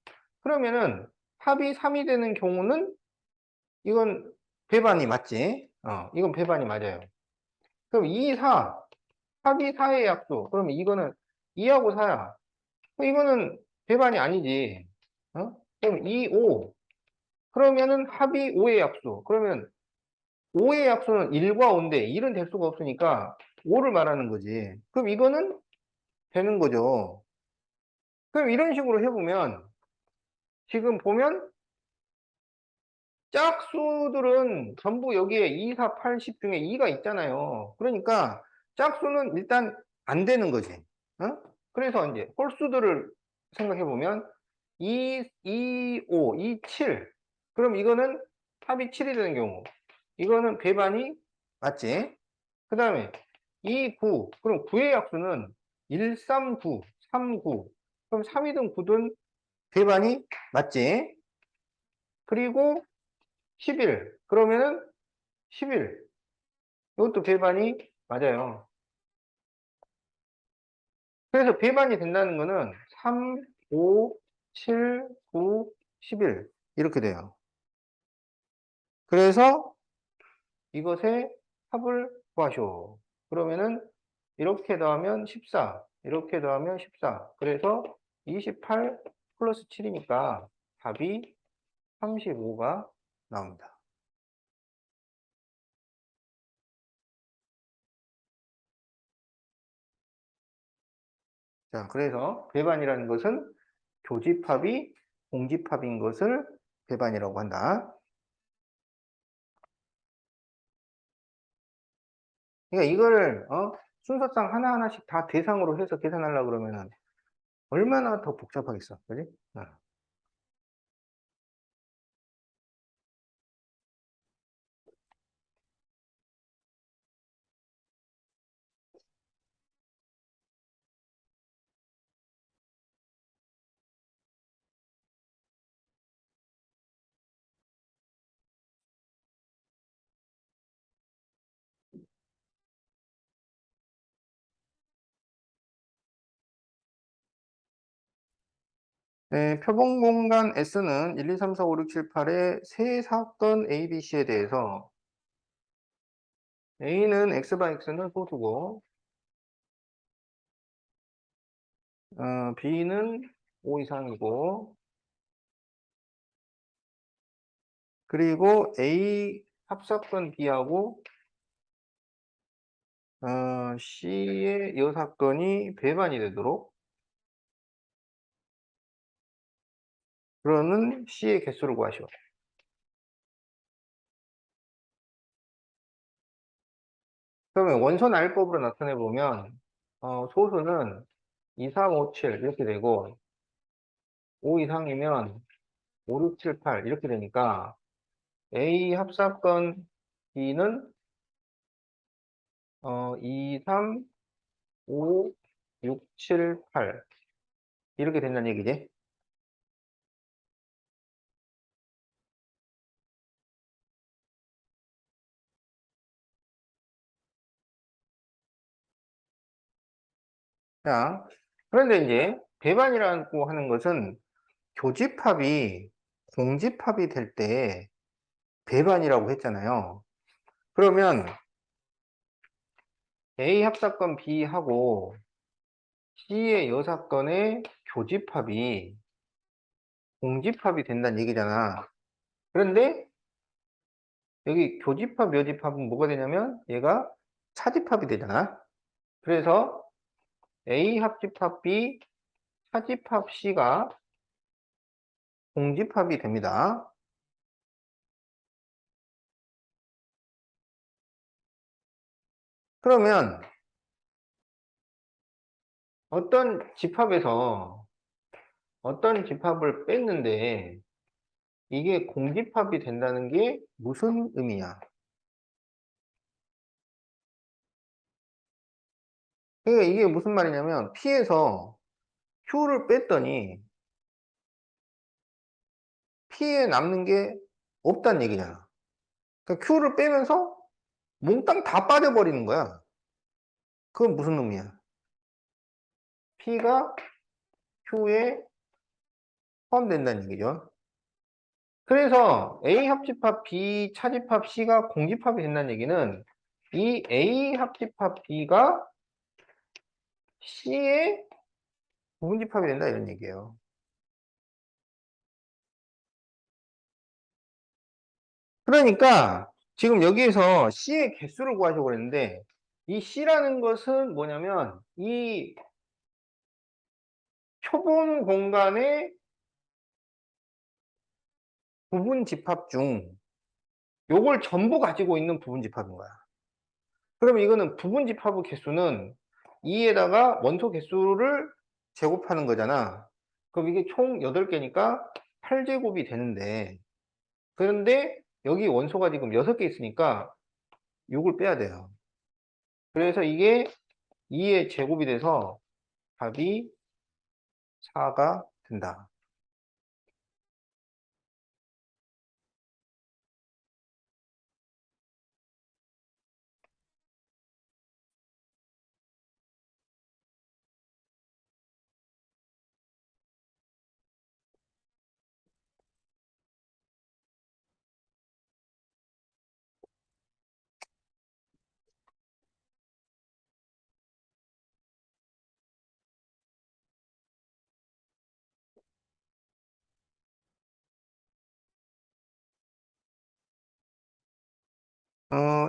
그러면은 합이 3이 되는 경우는 이건 배반이 맞지? 이건 배반이 맞아요. 그럼 2, 4, 합이 4의 약수. 그러면 이거는 2하고 4야. 이거는 배반이 아니지. 그럼 2, 5. 그러면은 합이 5의 약수. 그러면 5의 약수는 1과 5인데 1은 될 수가 없으니까 5를 말하는 거지. 그럼 이거는 되는 거죠. 그럼 이런 식으로 해보면 지금 보면 짝수들은 전부 여기에 2, 4, 8, 10 중에 2가 있잖아요. 그러니까 짝수는 일단 안 되는 거지. 그래서 이제 홀수들을 생각해보면 2, 5, 2, 7. 그럼 이거는 합이 7이 되는 경우. 이거는 배반이 맞지? 그 다음에 2, 9. 그럼 9의 약수는 1, 3, 9, 3, 9. 그럼 3이든 9든 배반이 맞지? 그리고 11. 그러면은 11. 이것도 배반이 맞아요. 그래서 배반이 된다는 거는 3, 5, 7, 9, 11. 이렇게 돼요. 그래서 이것의 합을 구하시오. 그러면은 이렇게 더하면 14. 이렇게 더하면 14. 그래서 28 플러스 7이니까 답이 35가 나옵니다. 자, 그래서 배반이라는 것은 교집합이 공집합인 것을 배반이라고 한다. 그러니까 이거를 순서상 하나하나씩 다 대상으로 해서 계산하려고 그러면은 얼마나 더 복잡하겠어. 그지? 네, 표본 공간 S는 1, 2, 3, 4, 5, 6, 7, 8의 세 사건 A, B, C에 대해서 A는 X바 X는 소수고 B는 5 이상이고 그리고 A 합사건 B하고 C의 여사건이 배반이 되도록 그러는 C의 개수를 구하시오. 그러면 원소 나열법으로 나타내 보면 소수는 2, 3, 5, 7 이렇게 되고 5 이상이면 5, 6, 7, 8 이렇게 되니까 A 합사건 B는 2, 3, 5, 6, 7, 8 이렇게 된다는 얘기지. 자, 그런데 이제 배반이라고 하는 것은 교집합이 공집합이 될 때 배반이라고 했잖아요. 그러면 A 합사건 B하고 C의 여사건의 교집합이 공집합이 된다는 얘기잖아. 그런데 여기 교집합, 묘집합은 뭐가 되냐면 얘가 차집합이 되잖아. 그래서 A 합집합 B, 차집합 C가 공집합이 됩니다. 그러면 어떤 집합에서 어떤 집합을 뺐는데 이게 공집합이 된다는 게 무슨 의미냐? 그러니까 이게 무슨 말이냐면 P에서 Q를 뺐더니 P에 남는 게 없다는 얘기잖아. 그러니까 Q를 빼면서 몽땅 다 빠져버리는 거야. 그건 무슨 놈이야? P가 Q에 포함된다는 얘기죠. 그래서 A 합집합 B 차집합 C가 공집합이 된다는 얘기는 이 A 합집합 B가 C의 부분집합이 된다 이런 얘기예요. 그러니까 지금 여기에서 C의 개수를 구하시고 그랬는데 이 C라는 것은 뭐냐면 이 표본 공간의 부분집합 중 요걸 전부 가지고 있는 부분집합인 거야. 그러면 이거는 부분집합의 개수는 2에다가 원소 개수를 제곱하는 거잖아. 그럼 이게 총 8개니까 8제곱이 되는데, 그런데 여기 원소가 지금 6개 있으니까 6을 빼야 돼요. 그래서 이게 2의 제곱이 돼서 답이 4가 된다.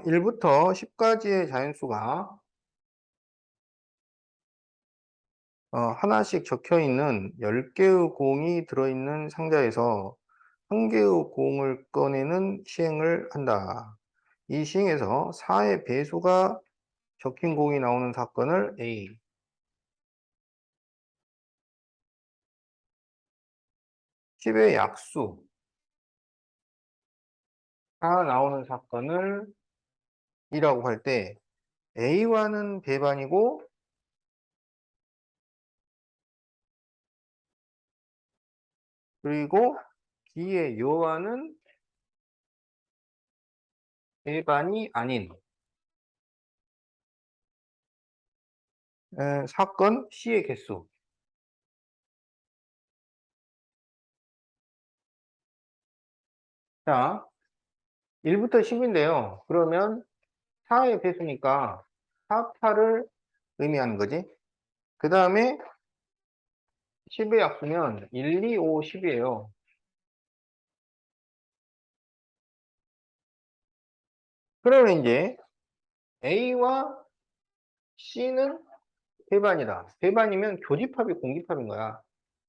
1부터 10까지의 자연수가 하나씩 적혀 있는 10개의 공이 들어있는 상자에서 한 개의 공을 꺼내는 시행을 한다. 이 시행에서 4의 배수가 적힌 공이 나오는 사건을 A, 10의 약수, 4 나오는 사건을 E라고 할 때 A와는 배반이고 그리고 B의 요와는 배반이 아닌 사건 C의 개수. 자, 1부터 10인데요. 그러면 4의 배수니까 4, 8을 의미하는 거지. 그 다음에 10의 약수면 1, 2, 5, 10이에요. 그러면 이제 A와 C는 배반이다. 배반이면 교집합이 공집합인 거야.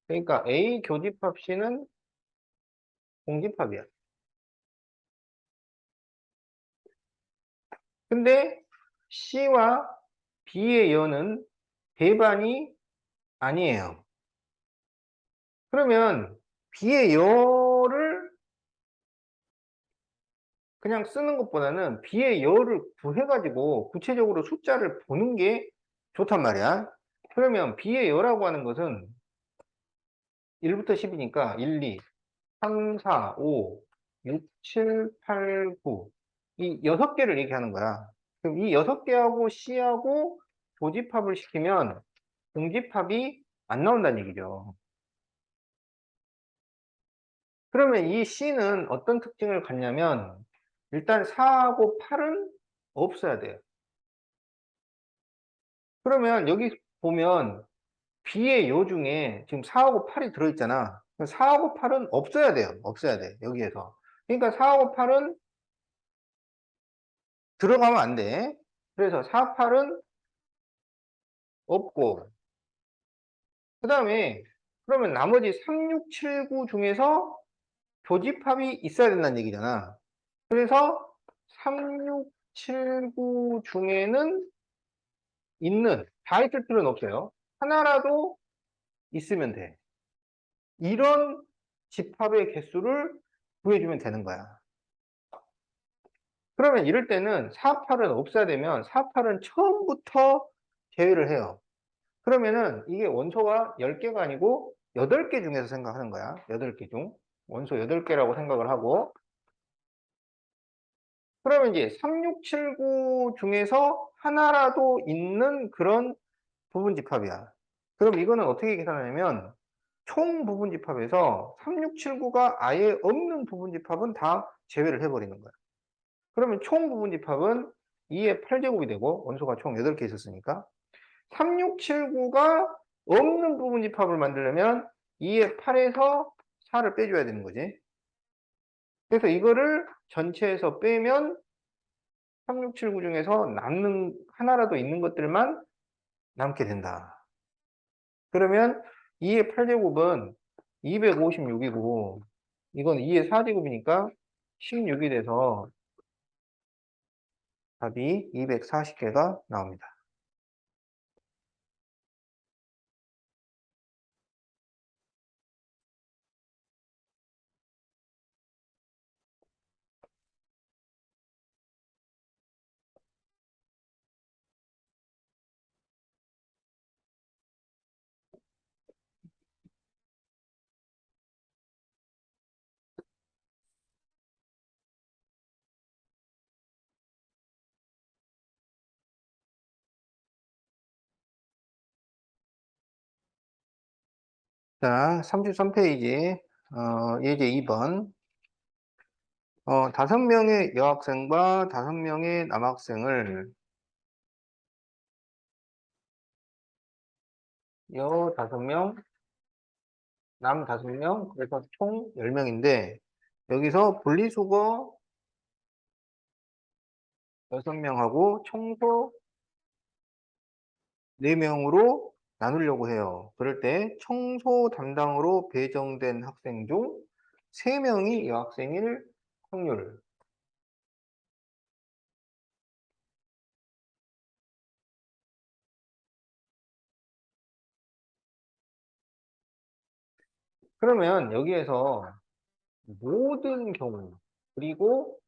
그러니까 A 교집합 C는 공집합이야. 근데 C와 B의 여는 배반이 아니에요. 그러면 B의 여를 그냥 쓰는 것보다는 B의 여를 구해가지고 구체적으로 숫자를 보는 게 좋단 말이야. 그러면 B의 여라고 하는 것은 1부터 10이니까 1, 2, 3, 4, 5, 6, 7, 8, 9. 이 6개를 얘기하는 거야. 그럼 이 6개하고 C하고 조집합을 시키면 공집합이 안 나온다는 얘기죠. 그러면 이 C는 어떤 특징을 갖냐면 일단 4하고 8은 없어야 돼요. 그러면 여기 보면 B의 요 중에 지금 4하고 8이 들어있잖아. 4하고 8은 없어야 돼요. 없어야 돼. 여기에서. 그러니까 4하고 8은 들어가면 안 돼. 그래서 4, 8은 없고 그 다음에 그러면 나머지 3, 6, 7, 9 중에서 교집합이 있어야 된다는 얘기잖아. 그래서 3, 6, 7, 9 중에는 다 있을 필요는 없어요. 하나라도 있으면 돼. 이런 집합의 개수를 구해주면 되는 거야. 그러면 이럴 때는 4, 8은 없어야 되면 4, 8은 처음부터 제외를 해요. 그러면은 이게 원소가 10개가 아니고 8개 중에서 생각하는 거야. 8개 중. 원소 8개라고 생각을 하고. 그러면 이제 3, 6, 7, 9 중에서 하나라도 있는 그런 부분집합이야. 그럼 이거는 어떻게 계산하냐면 총 부분집합에서 3679가 아예 없는 부분집합은 다 제외를 해버리는 거야. 그러면 총 부분집합은 2의 8제곱이 되고 원소가 총 8개 있었으니까 3679가 없는 부분집합을 만들려면 2의 8에서 4를 빼줘야 되는 거지. 그래서 이거를 전체에서 빼면 3679 중에서 남는 하나라도 있는 것들만 남게 된다. 그러면 2의 8제곱은 256이고 이건 2의 4제곱이니까 16이 돼서 답이 240개가 나옵니다. 자, 33페이지 예제 2번 5명의 여학생과 5명의 남학생을 여 5명, 남 5명, 그래서 총 10명인데 여기서 분리수거 6명하고 청소 4명으로 나누려고 해요. 그럴 때 청소 담당으로 배정된 학생 중 3명이 여학생일 확률. 그러면 여기에서 모든 경우 그리고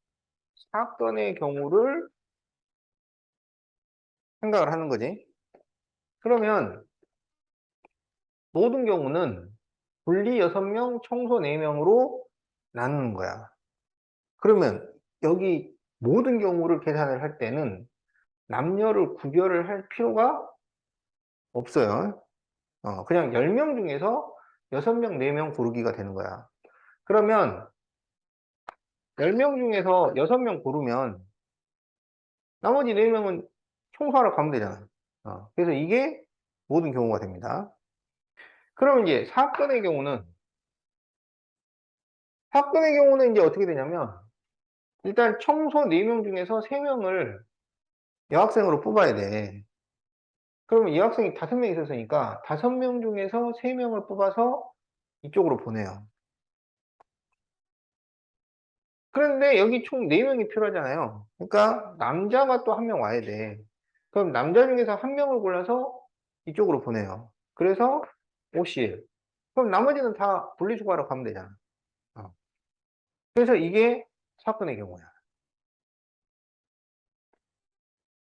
사건의 경우를 생각을 하는 거지. 그러면 모든 경우는 분리 6명, 청소 4명으로 나누는 거야. 그러면 여기 모든 경우를 계산을 할 때는 남녀를 구별을 할 필요가 없어요. 그냥 10명 중에서 6명, 4명 고르기가 되는 거야. 그러면 10명 중에서 6명 고르면 나머지 4명은 청소하러 가면 되잖아. 그래서 이게 모든 경우가 됩니다. 그러면 이제 사건의 경우는 이제 어떻게 되냐면 일단 청소 4명 중에서 3명을 여학생으로 뽑아야 돼. 그러면 여학생이 5명 있었으니까 5명 중에서 3명을 뽑아서 이쪽으로 보내요. 그런데 여기 총 4명이 필요하잖아요. 그러니까 남자가 또 1명 와야 돼. 그럼 남자 중에서 1명을 골라서 이쪽으로 보내요. 그래서 50. 그럼 나머지는 다 분리수거하러 가면 되잖아. 어. 그래서 이게 사건의 경우야.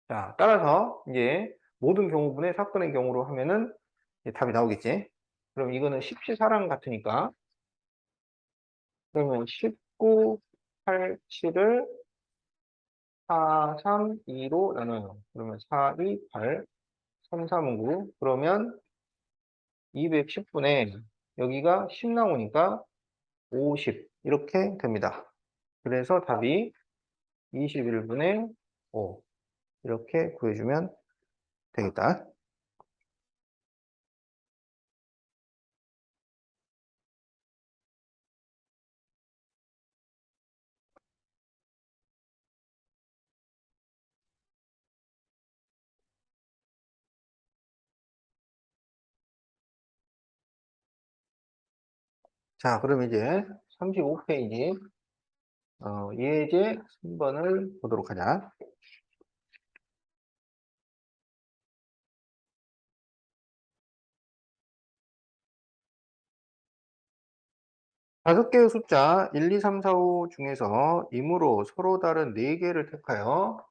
자, 따라서 이제 모든 경우분의 사건의 경우로 하면은 이제 답이 나오겠지. 그럼 이거는 14랑 같으니까 그러면 19, 8, 7을 4, 3, 2로 나눠요. 그러면 4, 2, 8, 3, 3은 9. 그러면 210분에 여기가 10 나오니까 50 이렇게 됩니다. 그래서 답이 21분의 5 이렇게 구해주면 되겠다. 자, 그럼 이제 35페이지 예제 3번을 보도록 하자. 다섯 개의 숫자 1, 2, 3, 4, 5 중에서 임으로 서로 다른 4개를 택하여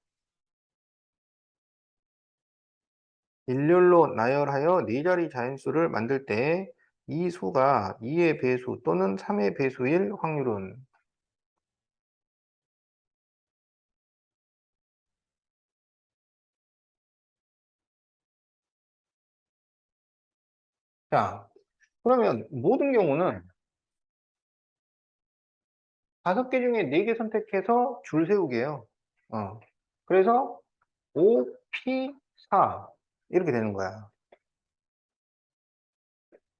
일렬로 나열하여 4자리 자연수를 만들 때 이 수가 2의 배수 또는 3의 배수일 확률은 자, 그러면 모든 경우는 5개 중에 4개 선택해서 줄 세우기예요. 그래서 5P4 이렇게 되는 거야.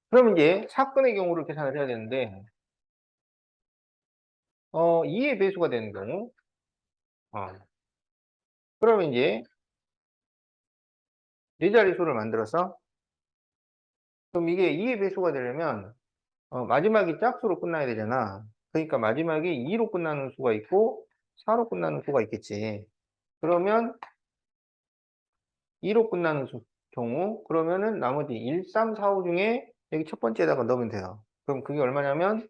그러면 이제 사건의 경우를 계산을 해야 되는데 2의 배수가 되는 경우 어, 그러면 이제 4자릿수를 만들어서 그럼 이게 2의 배수가 되려면 마지막이 짝수로 끝나야 되잖아. 그러니까 마지막이 2로 끝나는 수가 있고 4로 끝나는 수가 있겠지. 그러면 2로 끝나는 경우 그러면은 나머지 1, 3, 4, 5 중에 여기 첫 번째에다가 넣으면 돼요. 그럼 그게 얼마냐면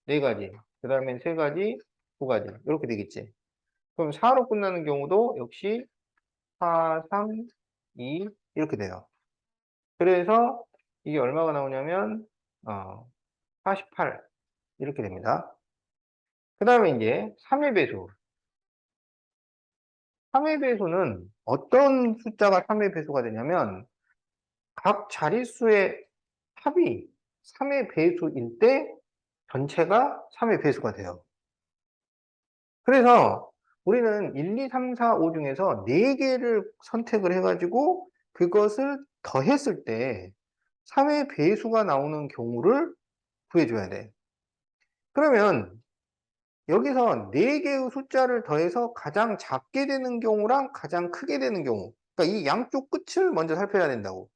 4가지, 그 다음엔 3가지, 2가지 이렇게 되겠지. 그럼 4로 끝나는 경우도 역시 4, 3, 2 이렇게 돼요. 그래서 이게 얼마가 나오냐면 48 이렇게 됩니다. 그 다음에 이제 3의 배수. 3의 배수는 어떤 숫자가 3의 배수가 되냐면 각 자릿수의 합이 3의 배수일 때 전체가 3의 배수가 돼요. 그래서 우리는 1, 2, 3, 4, 5 중에서 4개를 선택을 해가지고 그것을 더했을 때 3의 배수가 나오는 경우를 구해줘야 돼. 그러면 여기서 4개의 숫자를 더해서 가장 작게 되는 경우랑 가장 크게 되는 경우, 그러니까 이 양쪽 끝을 먼저 살펴야 된다고.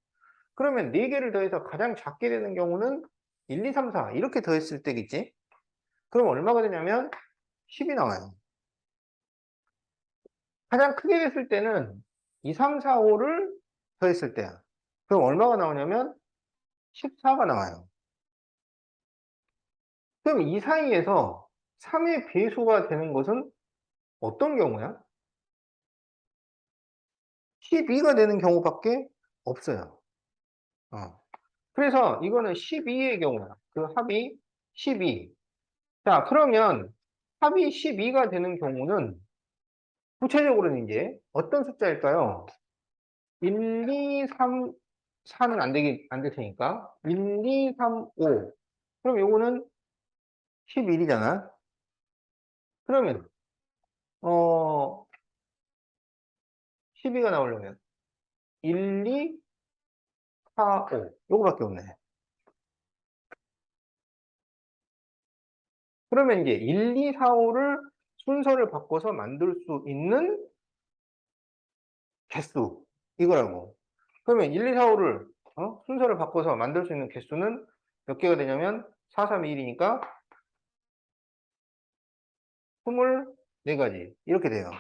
그러면 4개를 더해서 가장 작게 되는 경우는 1, 2, 3, 4 이렇게 더했을 때겠지? 그럼 얼마가 되냐면 10이 나와요. 가장 크게 됐을 때는 2, 3, 4, 5를 더했을 때야. 그럼 얼마가 나오냐면 14가 나와요. 그럼 이 사이에서 3의 배수가 되는 것은 어떤 경우야? 12가 되는 경우밖에 없어요. 어. 그래서 이거는 12의 경우야. 그 합이 12. 자, 그러면 합이 12가 되는 경우는 구체적으로는 이제 어떤 숫자일까요? 1, 2, 3, 4는 안 될 테니까. 1, 2, 3, 5. 그럼 요거는 11이잖아. 그러면, 12가 나오려면 1, 2, 4, 5. 요거밖에 없네. 그러면 이제 1, 2, 4, 5를 순서를 바꿔서 만들 수 있는 개수. 이거라고. 그러면 1, 2, 4, 5를 순서를 바꿔서 만들 수 있는 개수는 몇 개가 되냐면 4, 3, 2, 1이니까 24가지. 이렇게 돼요.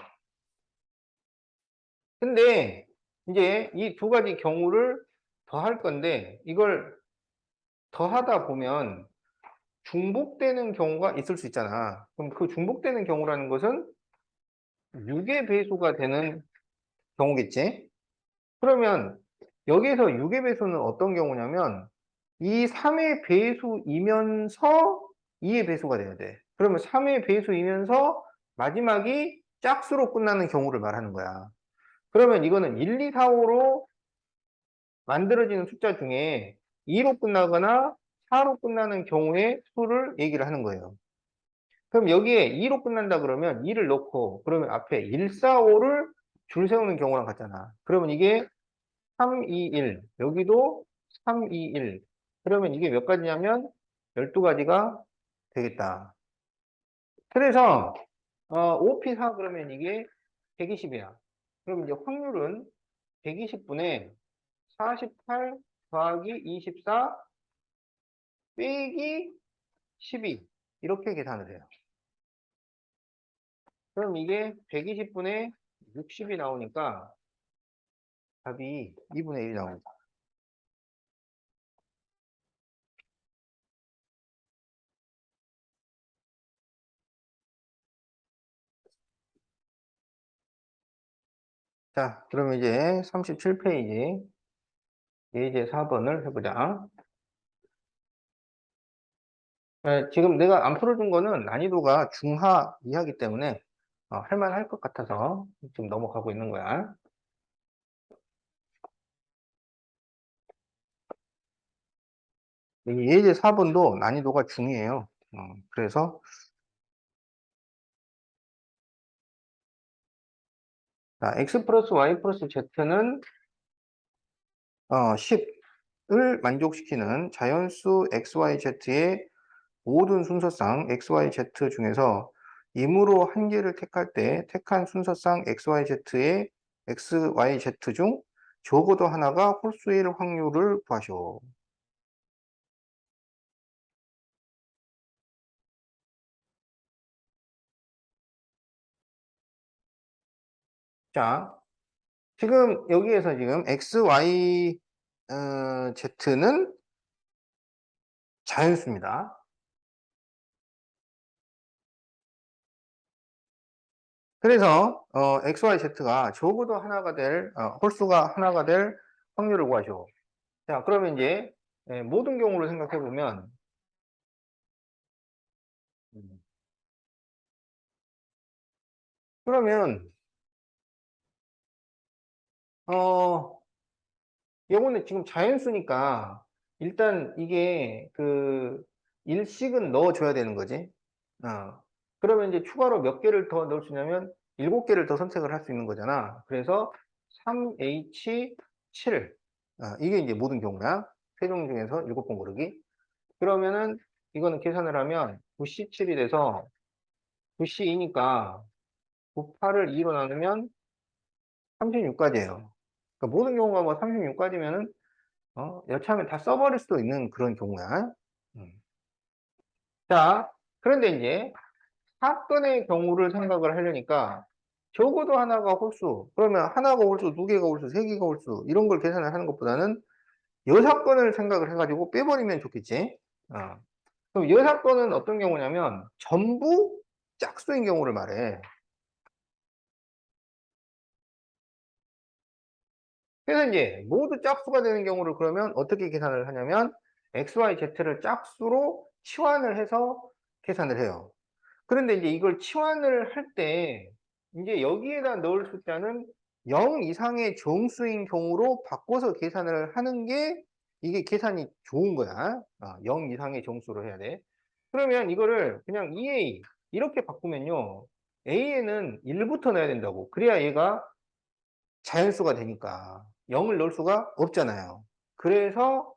근데 이제 이 2가지 경우를 더 할 건데 이걸 더 하다 보면 중복되는 경우가 있을 수 있잖아. 그럼 그 중복되는 경우라는 것은 6의 배수가 되는 경우겠지? 그러면 여기에서 6의 배수는 어떤 경우냐면 이 3의 배수이면서 2의 배수가 돼야 돼. 그러면 3의 배수이면서 마지막이 짝수로 끝나는 경우를 말하는 거야. 그러면 이거는 1, 2, 4, 5로 만들어지는 숫자 중에 2로 끝나거나 4로 끝나는 경우의 수를 얘기를 하는 거예요. 그럼 여기에 2로 끝난다 그러면 2를 넣고 그러면 앞에 1, 4, 5를 줄 세우는 경우랑 같잖아. 그러면 이게 3, 2, 1. 여기도 3, 2, 1. 그러면 이게 몇 가지냐면 12가지가 되겠다. 그래서 5P4 그러면 이게 120이야. 그럼 이제 확률은 120분의 48 더하기 24 빼기 12 이렇게 계산을 해요. 그럼 이게 120분의 60이 나오니까 답이 2분의 1이 나옵니다. 자, 그러면 이제 37페이지 예제 4번을 해보자. 네, 지금 내가 안 풀어준 거는 난이도가 중하 이하기 때문에 할만할 것 같아서 지금 넘어가고 있는 거야. 이 예제 4번도 난이도가 중이에요. 그래서 자, x 플러스 y 플러스 z는 10을 만족시키는 자연수 xyz의 모든 순서상 xyz 중에서 임으로 한 개를 택할 때 택한 순서상 xyz의 xyz 중 적어도 하나가 홀수일 확률을 구하시오. 자, 지금 여기에서 지금 xyz는 자연수입니다. 그래서 xyz가 적어도 하나가 될 홀수가 하나가 될 확률을 구하시오. 자, 그러면 이제 모든 경우를 생각해 보면 그러면 어 요거는 지금 자연수니까 일단 이게 그 일식은 넣어줘야 되는 거지. 그러면 이제 추가로 몇 개를 더 넣을 수 있냐면 7개를 더 선택을 할 수 있는 거잖아. 그래서 3H7 이게 이제 모든 경우야. 세 종 중에서 7번 고르기. 그러면은 이거는 계산을 하면 9C7이 돼서 9C2니까 98을 2로 나누면 36까지예요. 그러니까 모든 경우가 뭐 36까지면은 여차하면 다 써버릴 수도 있는 그런 경우야. 음. 자, 그런데 이제 사건의 경우를 생각을 하려니까 적어도 하나가 홀수, 그러면 하나가 홀수, 두 개가 홀수, 세 개가 홀수, 이런 걸 계산을 하는 것보다는 여사건을 생각을 해가지고 빼버리면 좋겠지. 어. 그럼 여사건은 어떤 경우냐면 전부 짝수인 경우를 말해. 그래서 이제 모두 짝수가 되는 경우를 그러면 어떻게 계산을 하냐면 XYZ를 짝수로 치환을 해서 계산을 해요. 그런데 이제 이걸 치환을 할 때 이제 여기에다 넣을 숫자는 0 이상의 정수인 경우로 바꿔서 계산을 하는 게 이게 계산이 좋은 거야. 0 이상의 정수로 해야 돼. 그러면 이거를 그냥 2A 이렇게 바꾸면요. A에는 1부터 넣어야 된다고. 그래야 얘가 자연수가 되니까 0을 넣을 수가 없잖아요. 그래서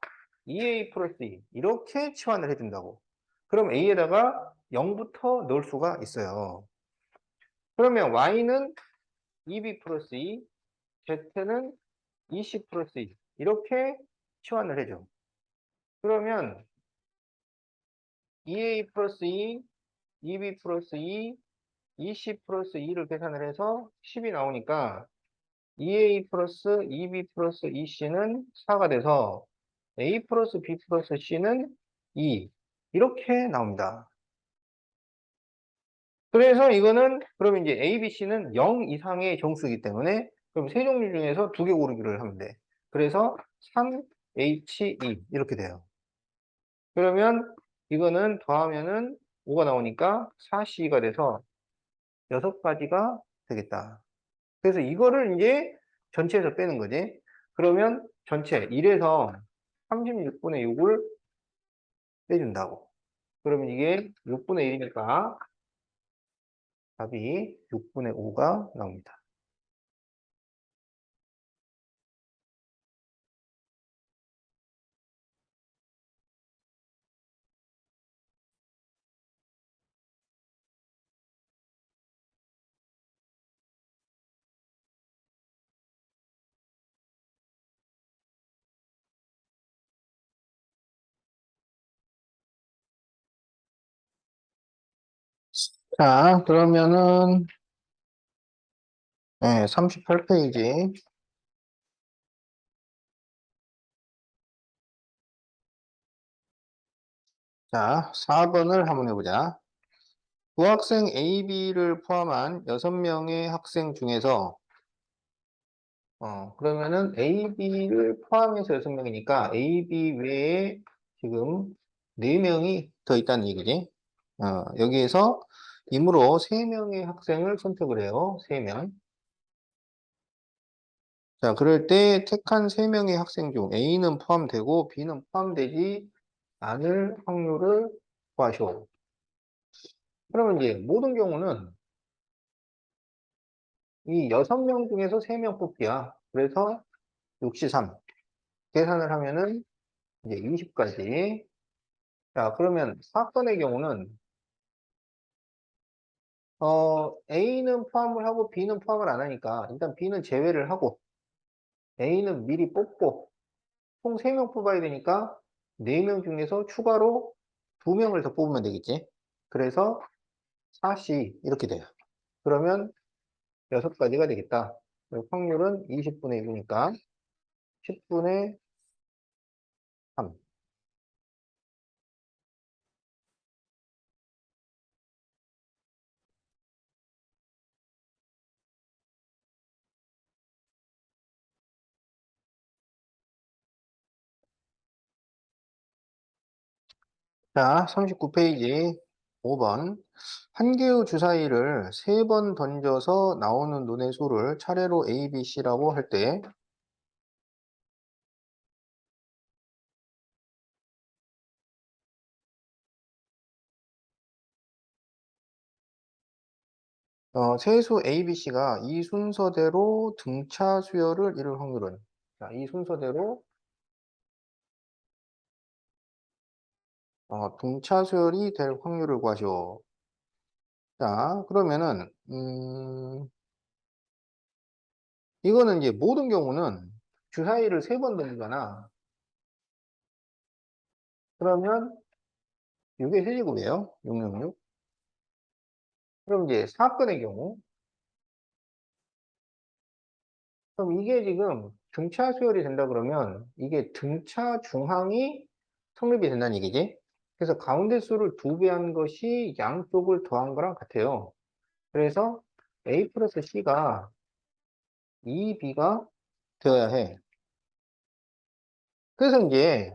2A 플러스 2 이렇게 치환을 해준다고. 그럼 A에다가 0부터 넣을 수가 있어요. 그러면 Y는 2B 플러스 2, Z는 2C 플러스 2 이렇게 치환을 해줘. 그러면 2A 플러스 2, 2B 플러스 2, 2C 플러스 2를 계산을 해서 10이 나오니까 2A 플러스 2B 플러스 2C는 4가 돼서 A 플러스 B 플러스 C는 2 이렇게 나옵니다. 그래서 이거는 그러면 이제 A, B, C는 0 이상의 정수이기 때문에 그럼 세 종류 중에서 두 개 고르기를 하면 돼. 그래서 3H2 이렇게 돼요. 그러면 이거는 더하면은 5가 나오니까 4C가 돼서 6가지가 되겠다. 그래서 이거를 이제 전체에서 빼는 거지. 그러면 전체 1에서 36분의 6을 빼준다고. 그러면 이게 6분의 1이니까 답이 6분의 5가 나옵니다. 자, 그러면은, 38페이지. 자, 4번을 한번 해보자. 부학생 A, B를 포함한 6명의 학생 중에서, 그러면은 A, B를 포함해서 6명이니까 A, B 외에 지금 4명이 더 있다는 얘기지. 여기에서 임으로 3명의 학생을 선택을 해요. 3명. 자, 그럴 때 택한 3명의 학생 중 A는 포함되고 B는 포함되지 않을 확률을 구하시오. 그러면 이제 모든 경우는 이 6명 중에서 3명 뽑기야. 그래서 63. 계산을 하면은 이제 20까지. 자, 그러면 사건의 경우는 A는 포함을 하고 B는 포함을 안 하니까 일단 B는 제외를 하고 A는 미리 뽑고 총 3명 뽑아야 되니까 4명 중에서 추가로 2명을 더 뽑으면 되겠지. 그래서 4C 이렇게 돼요. 그러면 6가지가 되겠다. 그리고 확률은 20분의 1이니까 10분의 3. 자, 39페이지 5번. 한 개의 주사위를 3번 던져서 나오는 눈의 수를 차례로 A, B, C라고 할 때, 세수 A, B, C가 이 순서대로 등차 수열을 이룰 확률은, 자, 이 순서대로 등차 수열이 될 확률을 구하시오. 자, 그러면은 이거는 이제 모든 경우는 주사위를 3번 던지잖아. 그러면 6의 세제곱이에요. 666. 그럼 이제 사건의 경우, 그럼 이게 지금 등차 수열이 된다 그러면 이게 등차 중항이 성립이 된다는 얘기지. 그래서 가운데 수를 2배 한 것이 양쪽을 더한 거랑 같아요. 그래서 A 플러스 C가 2B가 되어야 해. 그래서 이제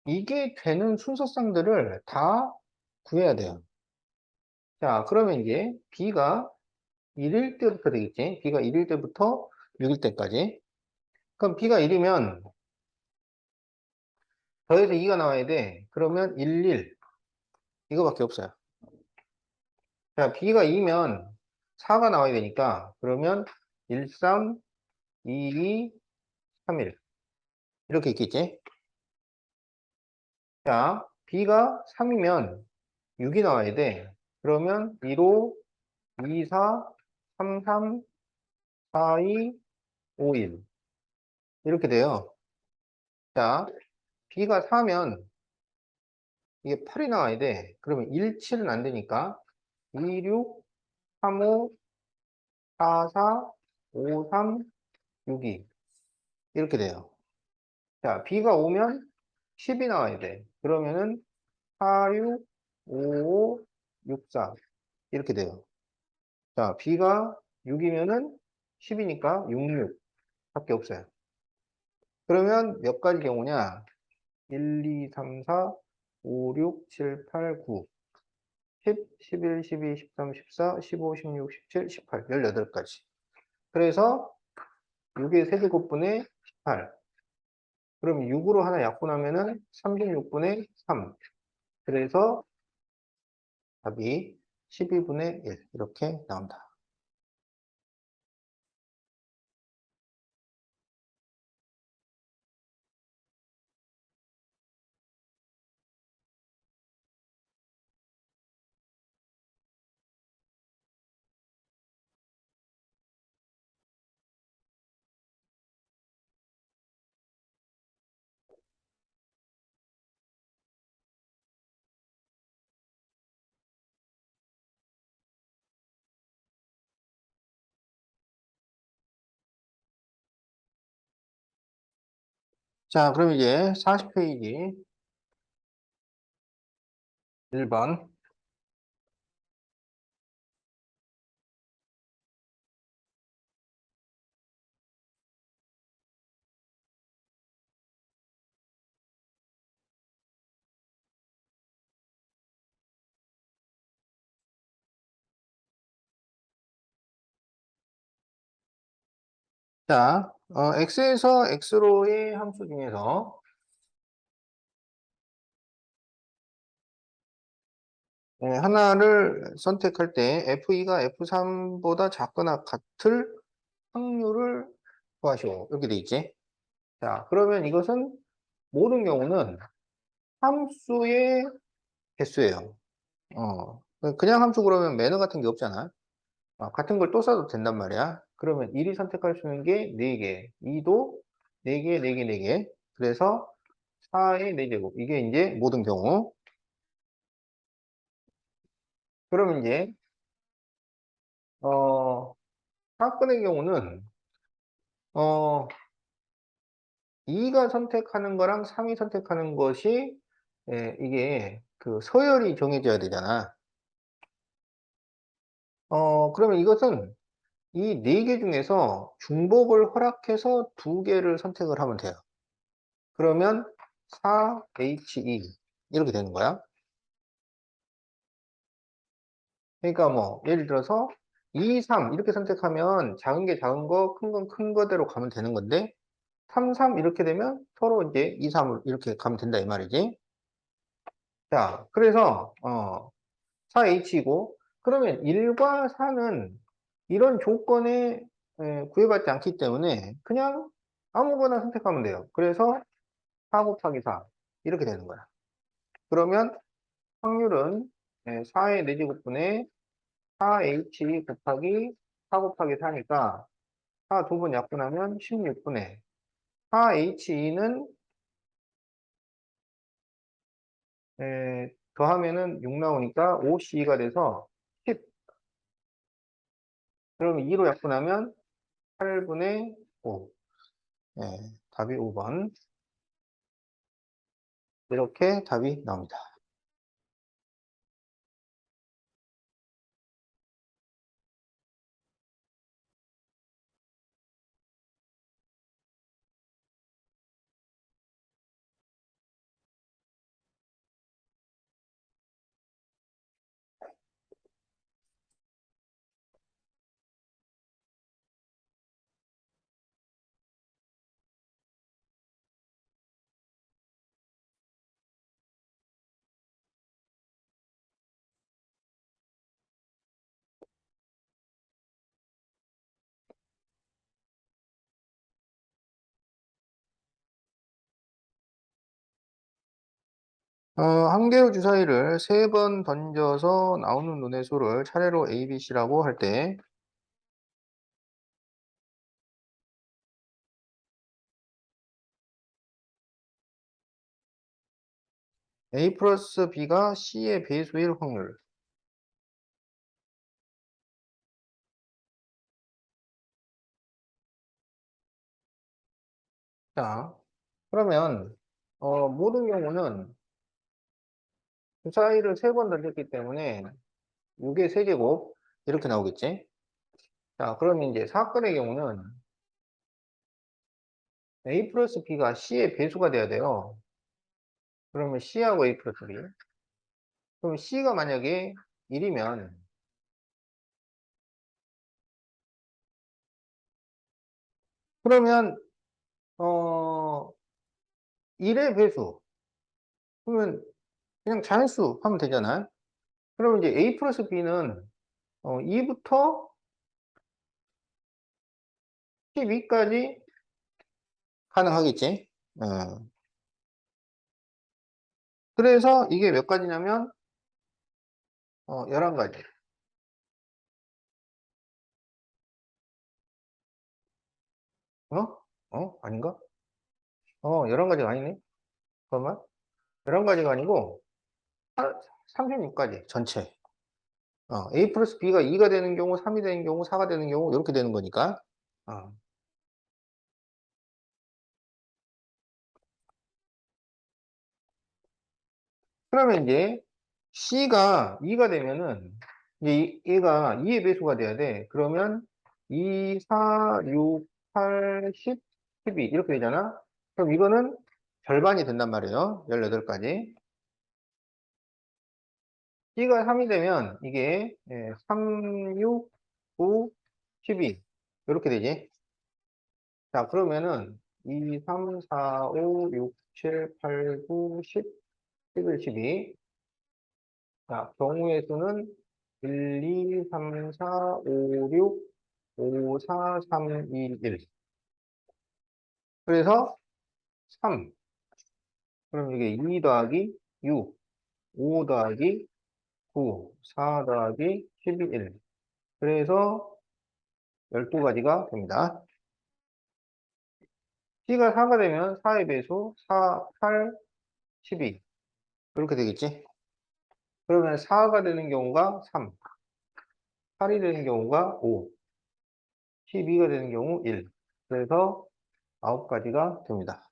이게 되는 순서상들을 다 구해야 돼요. 자, 그러면 이제 B가 1일 때부터 되겠지. B가 1일 때부터 6일 때까지. 그럼 B가 1이면 더해서 2가 나와야 돼. 그러면 1, 1. 이거밖에 없어요. 자, B가 2면 4가 나와야 되니까 그러면 1, 3, 2, 2, 3, 1. 이렇게 있겠지? 자, B가 3이면 6이 나와야 돼. 그러면 1, 5, 2, 4, 3, 3, 4, 2, 5, 1. 이렇게 돼요. 자, B가 4면 이게 8이 나와야 돼. 그러면 1, 7은 안 되니까 2, 6, 3, 5, 4, 4, 5, 3, 6, 2. 이렇게 돼요. 자, B가 오면 10이 나와야 돼. 그러면은 4, 6, 5, 5, 6, 4. 이렇게 돼요. 자, B가 6이면은 10이니까 6, 6 밖에 없어요. 그러면 몇 가지 경우냐? 1, 2, 3, 4, 5, 6, 7, 8, 9, 10, 11, 12, 13, 14, 15, 16, 17, 18, 18가지. 그래서 6의 세제곱분의 18. 그럼 6으로 하나 약분하면은 36분의 3. 그래서 답이 12분의 1 이렇게 나온다. 자, 그럼 이제 40페이지 1번. 자, x에서 x로의 함수 중에서 하나를 선택할 때 F2가 F3보다 작거나 같을 확률을 구하시오. 이렇게 돼 있지. 자, 그러면 이것은 모든 경우는 함수의 개수예요. 그냥 함수 그러면 매너 같은 게 없잖아. 같은 걸 또 써도 된단 말이야. 그러면 1이 선택할 수 있는 게 4개, 2도 4개, 4개, 4개. 그래서 4의 4제곱. 이게 이제 모든 경우. 그러면 이제, 사건의 경우는, 어, 2가 선택하는 거랑 3이 선택하는 것이, 이게 그 서열이 정해져야 되잖아. 그러면 이것은 이 4개 중에서 중복을 허락해서 2개를 선택을 하면 돼요. 그러면 4HE 이렇게 되는 거야. 그러니까 뭐 예를 들어서 2, 3 이렇게 선택하면 작은 게 작은 거, 큰 건 큰 거대로 가면 되는 건데 3, 3 이렇게 되면 서로 이제 2, 3을 이렇게 가면 된다 이 말이지. 자, 그래서 4H이고 그러면 1과 4는 이런 조건에 구애받지 않기 때문에 그냥 아무거나 선택하면 돼요. 그래서 4 곱하기 4 이렇게 되는 거야. 그러면 확률은 4의 4제곱분의 4H 곱하기 4 곱하기 4니까 4 두 번 약분하면 16분의 4He는 더하면은 6 나오니까 5C가 돼서 10. 그럼 2로 약분하면 8분의 5. 답이 5번. 이렇게 답이 나옵니다. 한 개의 주사위를 3번 던져서 나오는 눈의 수를 차례로 A, B, C라고 할 때 A 플러스 B가 C의 배수일 확률. 자, 그러면 모든 경우는 주사위를 3번 던졌기 때문에 6의 세제곱 이렇게 나오겠지? 자, 그러면 이제 사건의 경우는 A 플러스 B가 C의 배수가 돼야 돼요. 그러면 C하고 A 플러스 B. 그럼 C가 만약에 1이면 그러면 1의 배수. 그러면 그냥 자연수 하면 되잖아요. 그러면 이제 A 플러스 B는 2부터 12까지 가능하겠지? 어, 그래서 이게 몇 가지냐면 11가지. 어? 아닌가? 11가지가 아니네. 잠깐만. 11가지가 아니고 36가지 전체. A 플러스 B가 2가 되는 경우, 3이 되는 경우, 4가 되는 경우 이렇게 되는 거니까. 어. 그러면 이제 C가 2가 되면은 이제 얘가 2의 배수가 돼야 돼. 그러면 2, 4, 6, 8, 10, 12 이렇게 되잖아. 그럼 이거는 절반이 된단 말이에요. 18가지. C가 3이 되면 이게 3, 6, 9, 12 이렇게 되지. 자, 그러면은 2, 3, 4, 5, 6, 7, 8, 9, 10, 11, 12. 자, 경우의 수는 1, 2, 3, 4, 5, 6, 5, 4, 3, 2, 1. 그래서 3. 그럼 이게 2 더하기 6, 5 더하기 9, 4 더하기 12, 1. 그래서 12가지가 됩니다. C가 4가 되면 4의 배수 4, 8, 12. 이렇게 되겠지? 그러면 4가 되는 경우가 3, 8이 되는 경우가 5, 12가 되는 경우 1. 그래서 9가지가 됩니다.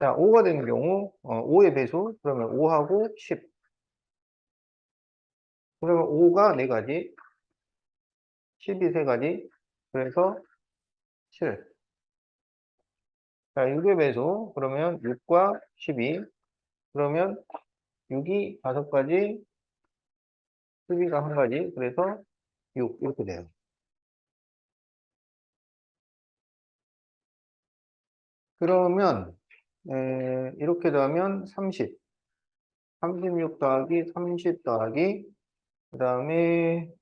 자, 5가 되는 경우, 5의 배수, 그러면 5하고 10. 그러면 5가 4가지, 10이 3가지, 그래서 7. 자, 6의 배수, 그러면 6과 12, 그러면 6이 5가지, 12가 1가지, 그래서 6, 이렇게 돼요. 그러면, 이렇게 더하면 30, 36 더하기 30 더하기, 그 다음에,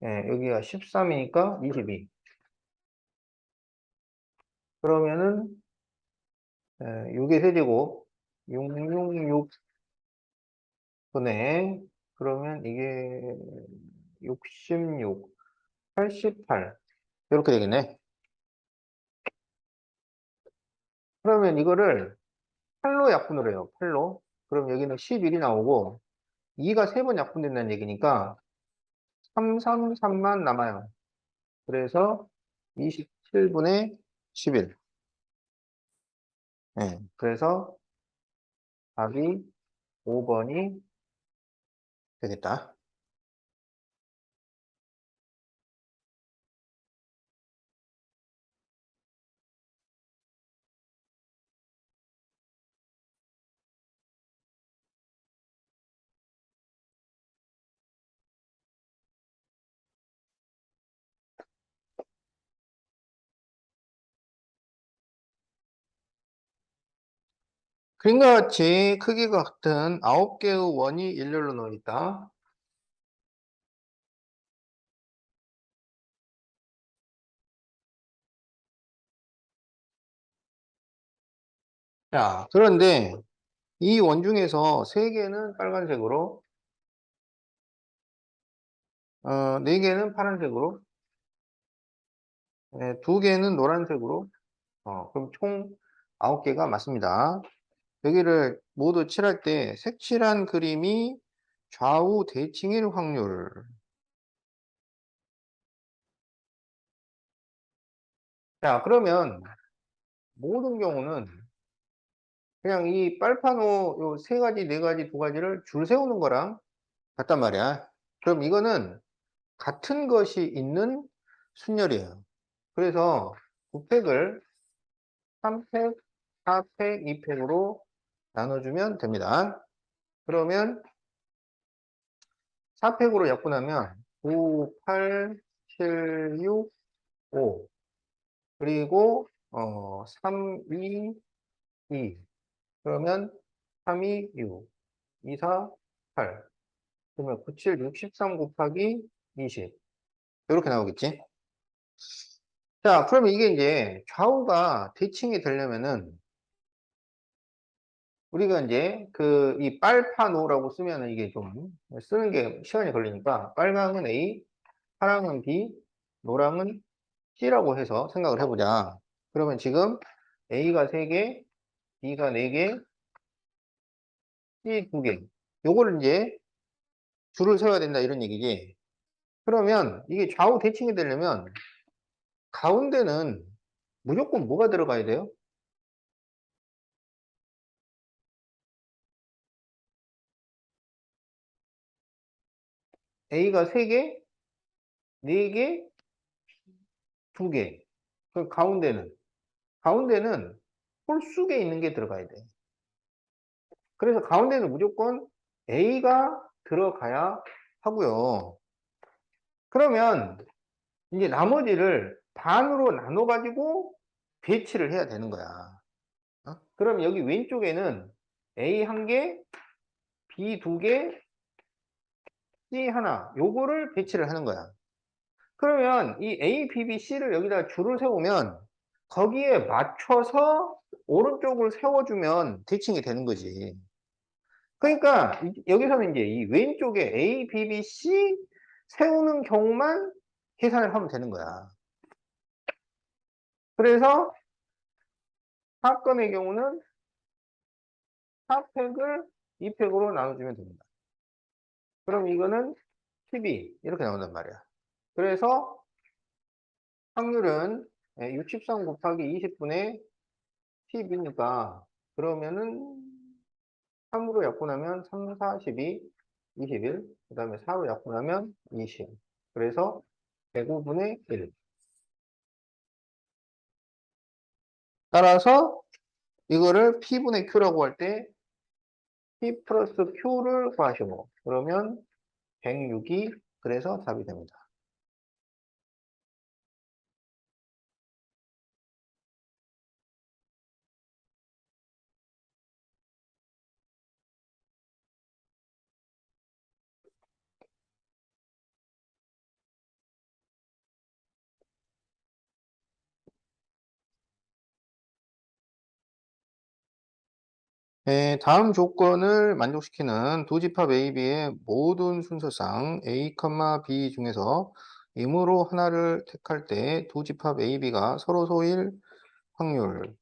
여기가 13이니까 22. 그러면은, 6의 세제곱, 666분의, 그러면 이게 66, 88. 이렇게 되겠네. 그러면 이거를 8로 약분을 해요. 8로. 그럼 여기는 11이 나오고, 2가 3번 약분된다는 얘기니까, 333만 남아요. 그래서 27분의 11. 그래서 답이 5번이 되겠다. 그림과 같이 크기가 같은 9개의 원이 일렬로 놓여 있다. 자, 그런데 이 원 중에서 3개는 빨간색으로, 4개는 파란색으로, 2개는 노란색으로, 그럼 총 9개가 맞습니다. 여기를 모두 칠할 때 색칠한 그림이 좌우 대칭일 확률. 자, 그러면 모든 경우는 그냥 이 빨판호 요 3가지, 4가지, 2가지를 줄 세우는 거랑 같단 말이야. 그럼 이거는 같은 것이 있는 순열이에요. 그래서 9팩을 3팩, 4팩, 2팩으로 나눠주면 됩니다. 그러면 4팩으로 약분하면 9, 8, 7, 6, 5. 그리고 3, 2, 2. 그러면 3, 2, 6. 2, 4, 8. 그러면 9, 7, 63 곱하기 20. 이렇게 나오겠지? 자, 그러면 이게 이제 좌우가 대칭이 되려면은 우리가 이제 그 이 빨파노라고 쓰면은 이게 좀 쓰는 게 시간이 걸리니까 빨강은 A, 파랑은 B, 노랑은 C라고 해서 생각을 해보자. 그러면 지금 A가 3개, B가 4개, C 2개. 요거를 이제 줄을 세워야 된다 이런 얘기지. 그러면 이게 좌우 대칭이 되려면 가운데는 무조건 뭐가 들어가야 돼요? A가 3개, 4개, 2개. 그 가운데는 홀수에 있는 게 들어가야 돼. 그래서 가운데는 무조건 A가 들어가야 하고요. 그러면 이제 나머지를 반으로 나눠가지고 배치를 해야 되는 거야. 그럼 여기 왼쪽에는 A 한 개, B 두 개, C 하나. 요거를 배치를 하는 거야. 그러면 이 A, B, B, C를 여기다 줄을 세우면 거기에 맞춰서 오른쪽을 세워주면 대칭이 되는 거지. 그러니까 여기서는 이제 이 왼쪽에 A, B, B, C 세우는 경우만 계산을 하면 되는 거야. 그래서 사건의 경우는 4팩을 2팩으로 나눠주면 됩니다. 그럼 이거는 12 이렇게 나온단 말이야. 그래서 확률은 63 곱하기 20분의 10이니까 그러면은 3으로 약분하면 3, 4, 12, 21, 그 다음에 4로 약분하면 20. 그래서 105분의 1. 따라서 이거를 P분의 Q라고 할 때 P 플러스 Q를 구하시고 그러면 106이 그래서 답이 됩니다. 네, 다음 조건을 만족시키는 두 집합 A, B의 모든 순서상 A, B 중에서 임으로 하나를 택할 때 두 집합 A, B가 서로 소일 확률.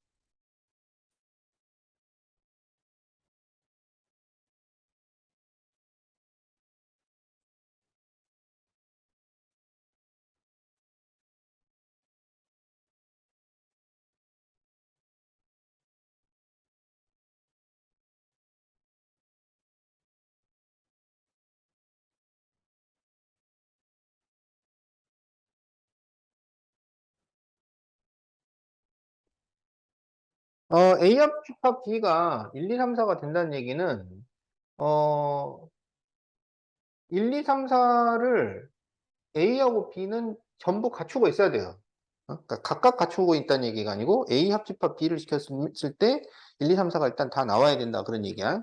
A 합집합 B가 1, 2, 3, 4가 된다는 얘기는, 어, 1, 2, 3, 4를 A하고 B는 전부 갖추고 있어야 돼요. 그러니까 각각 갖추고 있다는 얘기가 아니고 A 합집합 B를 시켰을 때 1, 2, 3, 4가 일단 다 나와야 된다. 그런 얘기야.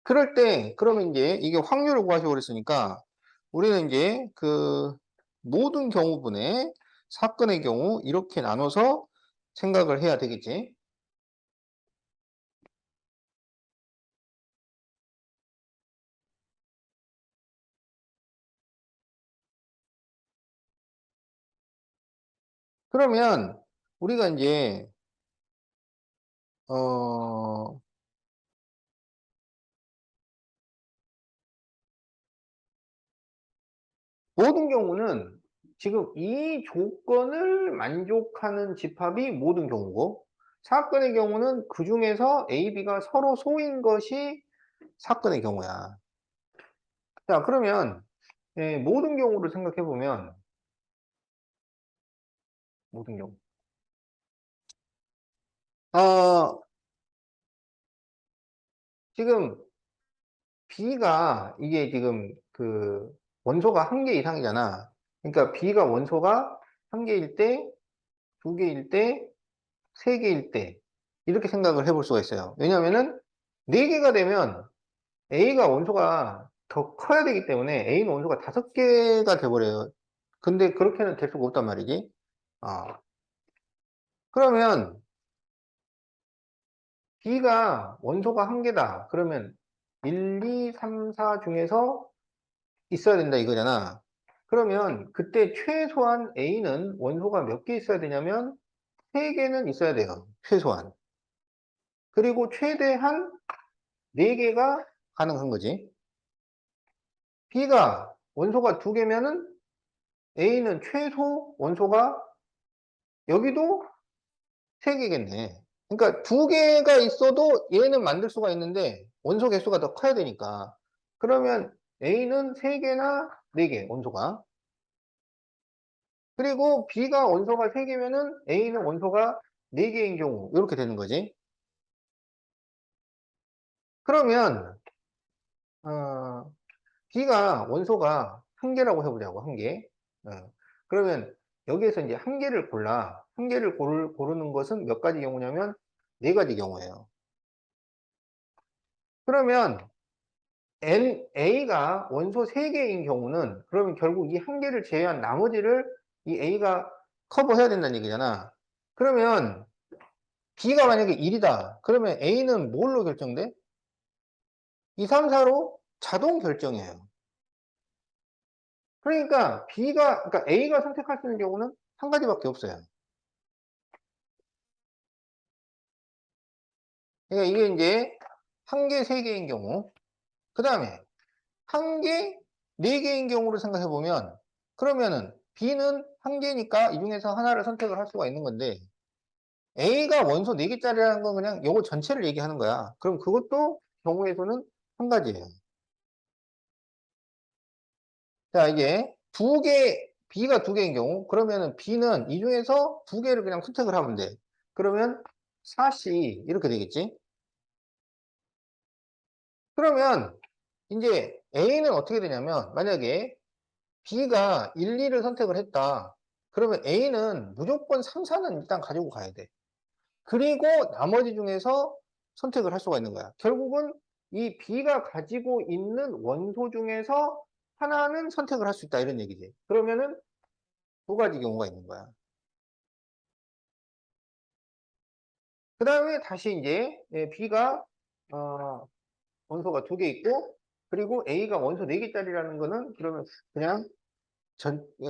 그럴 때, 그러면 이제 이게 확률을 구하시고 그랬으니까 우리는 이제 그 모든 경우분의 사건의 경우 이렇게 나눠서 생각을 해야 되겠지. 그러면 우리가 이제 어 모든 경우는 지금 이 조건을 만족하는 집합이 모든 경우고 사건의 경우는 그 중에서 A, B가 서로 소인 것이 사건의 경우야. 자, 그러면 모든 경우를 생각해 보면 모든 경우. 어, 지금 B가 이게 지금 그 원소가 한 개 이상이잖아. 그러니까 B가 원소가 한 개일 때, 두 개일 때, 세 개일 때 이렇게 생각을 해볼 수가 있어요. 왜냐하면은 네 개가 되면 A가 원소가 더 커야 되기 때문에 A는 원소가 5개가 돼버려요. 근데 그렇게는 될 수가 없단 말이지. 어. 그러면 B가 원소가 한 개다. 그러면 1, 2, 3, 4 중에서 있어야 된다 이거잖아. 그러면 그때 최소한 A는 원소가 몇 개 있어야 되냐면 3개는 있어야 돼요. 최소한. 그리고 최대한 4개가 가능한 거지. B가 원소가 2개면은 A는 최소 원소가 여기도 3개겠네. 그러니까 2개가 있어도 얘는 만들 수가 있는데 원소 개수가 더 커야 되니까. 그러면 A는 3개나 4개 원소가. 그리고 B가 원소가 3개면은 A는 원소가 4개인 경우 이렇게 되는 거지. 그러면 B가 원소가 1개라고 해보자고. 1개. 그러면 여기에서 이제 1개를 골라. 1개를 고르는 것은 몇 가지 경우냐면 4가지 경우예요. 그러면 A가 원소 3개인 경우는 그러면 결국 이 한 개를 제외한 나머지를 이 A가 커버해야 된다는 얘기잖아. 그러면 B가 만약에 1이다. 그러면 A는 뭘로 결정돼? 2, 3, 4로 자동 결정해요. 그러니까 A가 선택할 수 있는 경우는 한 가지밖에 없어요. 그러니까 이게 이제 한 개, 3개인 경우. 그 다음에 한 개, 4개인 경우를 생각해 보면 그러면은 B는 한 개니까 이 중에서 하나를 선택을 할 수가 있는 건데 A가 원소 4개짜리라는 건 그냥 요거 전체를 얘기하는 거야. 그럼 그것도 경우의 수는 한 가지예요. 자, 이제 B가 2개인 경우, 그러면은 B는 이 중에서 2개를 그냥 선택을 하면 돼. 그러면 4C, 이렇게 되겠지? 그러면, 이제 A는 어떻게 되냐면, 만약에 B가 1, 2를 선택을 했다. 그러면 A는 무조건 3, 4는 일단 가지고 가야 돼. 그리고 나머지 중에서 선택을 할 수가 있는 거야. 결국은 이 B가 가지고 있는 원소 중에서 하나는 선택을 할 수 있다. 이런 얘기지. 그러면은 2가지 경우가 있는 거야. 그 다음에 다시 이제 B가 원소가 2개 있고 그리고 A가 원소 4개짜리라는 거는 그러면 그냥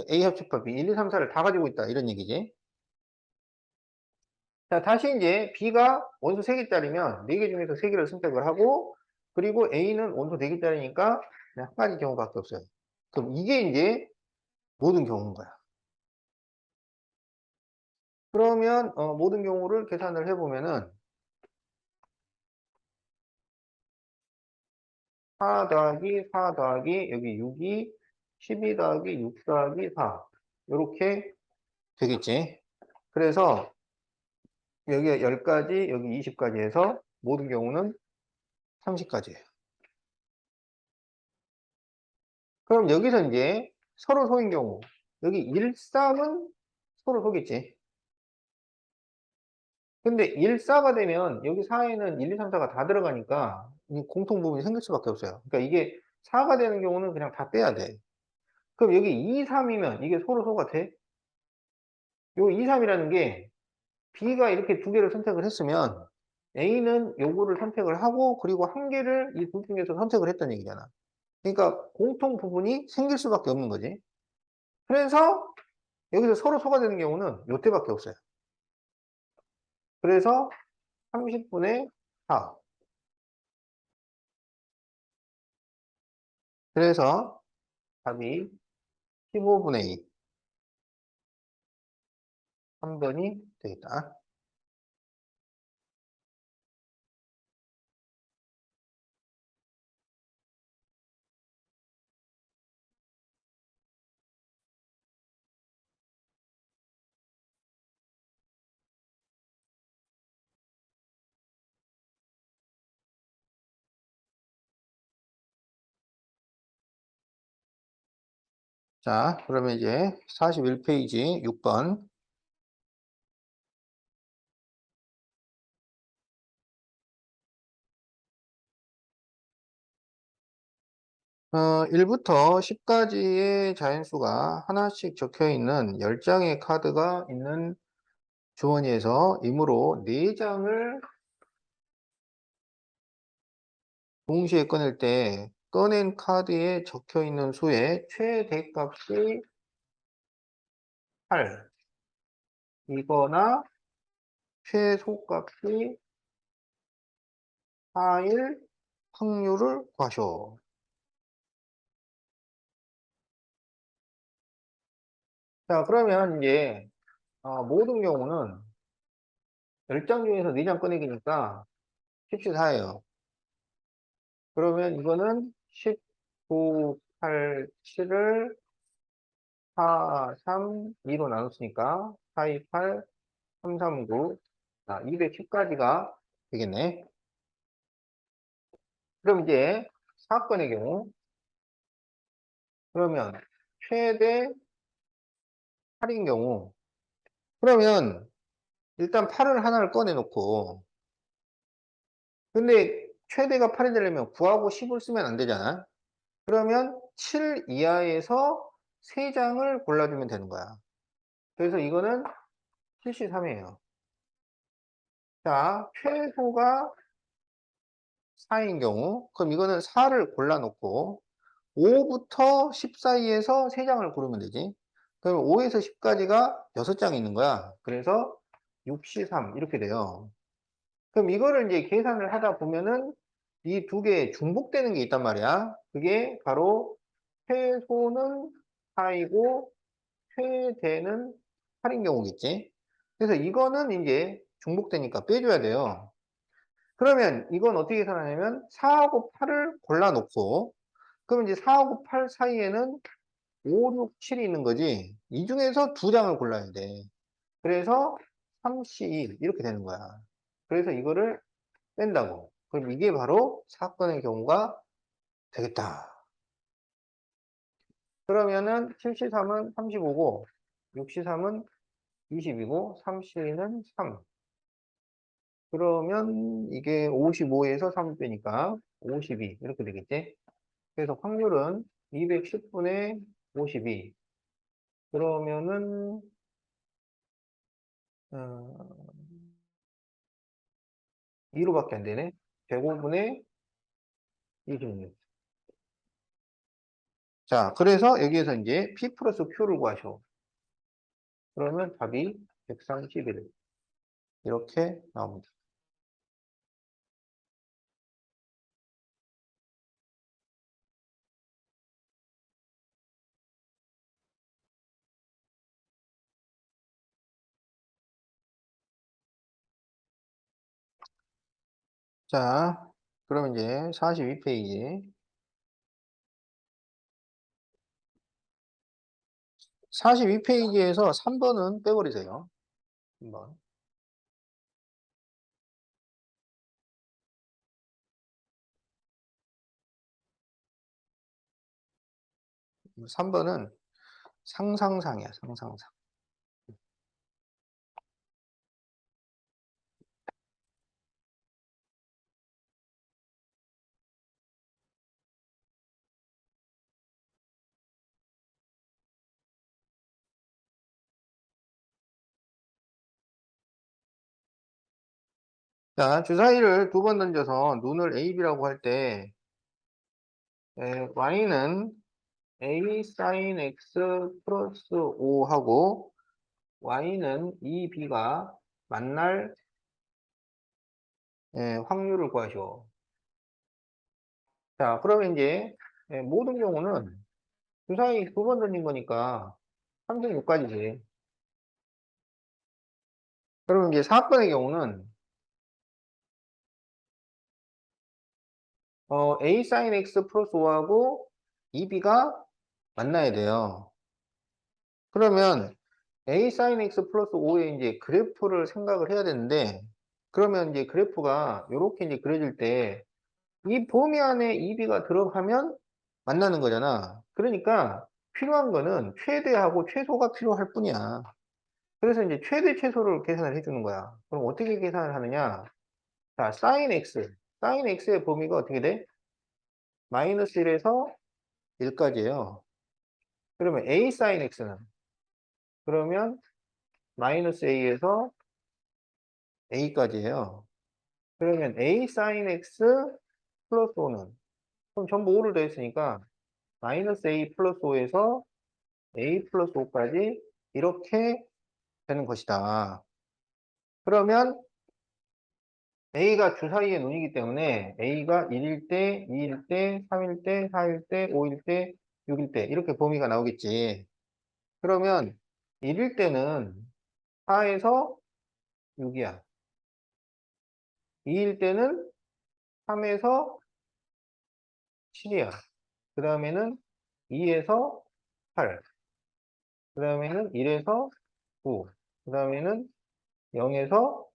A 합집합이 1, 2, 3, 4를 다 가지고 있다. 이런 얘기지. 자, 다시 이제 B가 원소 3개짜리면 4개 중에서 3개를 선택을 하고 그리고 A는 원소 4개짜리니까 그냥 한 가지 경우밖에 없어요. 그럼 이게 이제 모든 경우인 거야. 그러면 모든 경우를 계산을 해보면은 4 더하기 4 더하기 여기 6이 12 더하기 6 더하기 4 이렇게 되겠지. 그래서 여기에 10가지 여기 20까지 해서 모든 경우는 30까지예요. 그럼 여기서 이제 서로 소인 경우 여기 1, 3은 서로 소겠지. 근데 1, 4가 되면 여기 4에는 1, 2, 3, 4가 다 들어가니까 이 공통 부분이 생길 수밖에 없어요. 그러니까 이게 4가 되는 경우는 그냥 다 빼야 돼. 그럼 여기 2, 3이면 이게 서로 소가 돼? 요 2, 3이라는 게 B가 이렇게 2개를 선택을 했으면 A는 요거를 선택을 하고 그리고 한 개를 이 둘 중에서 선택을 했다는 얘기잖아. 그러니까 공통 부분이 생길 수밖에 없는 거지. 그래서 여기서 서로 소가 되는 경우는 요때밖에 없어요. 그래서 30분의 4. 그래서 답이 15분의 2. 3번이 되겠다. 자, 그러면 이제 41페이지 6번. 1부터 10까지의 자연수가 하나씩 적혀 있는 10장의 카드가 있는 주머니에서 이므로 4장을 동시에 꺼낼 때 꺼낸 카드에 적혀 있는 수의 최대값이 8이거나 최소값이 4일 확률을 구하셔. 자, 그러면 이제 모든 경우는 10장 중에서 4장 꺼내기니까 14예요. 그러면 이거는 19, 8, 7을 4, 3, 2로 나눴으니까 4, 2, 8, 3, 3, 9, 210까지가 되겠네. 그럼 이제 사건의 경우, 그러면 최대 8인 경우, 그러면 일단 8을 하나를 꺼내놓고, 근데 최대가 8이 되려면 9하고 10을 쓰면 안 되잖아. 그러면 7 이하에서 3장을 골라주면 되는 거야. 그래서 이거는 73이에요. 자, 최소가 4인 경우, 그럼 이거는 4를 골라놓고 5부터 10 사이에서 3장을 고르면 되지. 그럼 5에서 10까지가 6장이 있는 거야. 그래서 63 이렇게 돼요. 그럼 이거를 이제 계산을 하다 보면은 이 두 개 중복되는 게 있단 말이야. 그게 바로 최소는 4이고 최대는 8인 경우겠지. 그래서 이거는 이제 중복되니까 빼줘야 돼요. 그러면 이건 어떻게 계산하냐면 4하고 8을 골라놓고 그럼 이제 4하고 8 사이에는 5, 6, 7이 있는 거지. 이 중에서 2장을 골라야 돼. 그래서 3, 12 이렇게 되는 거야. 그래서 이거를 뺀다고. 그럼 이게 바로 사건의 경우가 되겠다. 그러면은 73은 35고 63은 20이고 32는 3. 그러면 이게 55에서 3 빼니까 52 이렇게 되겠지. 그래서 확률은 210분의 52. 그러면은 2로밖에 안 되네. 105분의 26. 자, 그래서 여기에서 이제 P 플러스 Q를 구하셔. 그러면 답이 131. 이렇게 나옵니다. 자, 그럼 이제 42페이지. 42페이지에서 3번은 빼버리세요. 3번. 3번은 상상상이야, 상상상. 자, 주사위를 2번 던져서 눈을 A, B라고 할 때, Y는 A sin X 플러스 5 하고, Y는 2B가 만날 확률을 구하시오. 자, 그러면 이제 모든 경우는 주사위 2번 던진 거니까 306까지지. 그러면 이제 사건의 경우는 A sin X 플러스 5하고 2B가 만나야 돼요. 그러면 A sin X 플러스 5의 이제 그래프를 생각을 해야 되는데, 그러면 이제 그래프가 이렇게 이제 그려질 때, 이 범위 안에 2B가 들어가면 만나는 거잖아. 그러니까 필요한 거는 최대하고 최소가 필요할 뿐이야. 그래서 이제 최대 최소를 계산을 해주는 거야. 그럼 어떻게 계산을 하느냐? 자, sin X. sin X의 범위가 어떻게 돼? 마이너스 1에서 1까지예요. 그러면 A sin X는? 그러면 마이너스 A에서 A까지예요. 그러면 A sin X 플러스 5는? 그럼 전부 5를 더했으니까 마이너스 A 플러스 5에서 A 플러스 5까지 이렇게 되는 것이다. 그러면 A가 주사위의 눈이기 때문에 A가 1일 때, 2일 때, 3일 때, 4일 때, 5일 때, 6일 때 이렇게 범위가 나오겠지. 그러면 1일 때는 4에서 6이야. 2일 때는 3에서 7이야. 그 다음에는 2에서 8. 그 다음에는 1에서 9. 그 다음에는 0에서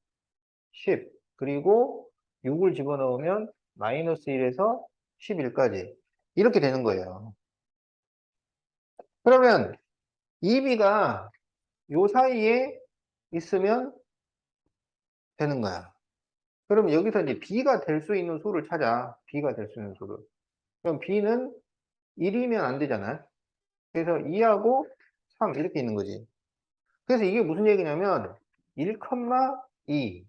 10. 그리고 6을 집어넣으면 마이너스 1에서 11까지. 이렇게 되는 거예요. 그러면 2B가 요 사이에 있으면 되는 거야. 그럼 여기서 이제 B가 될 수 있는 수를 찾아. B가 될 수 있는 수를. 그럼 B는 1이면 안 되잖아. 그래서 2하고 3 이렇게 있는 거지. 그래서 이게 무슨 얘기냐면 1,2,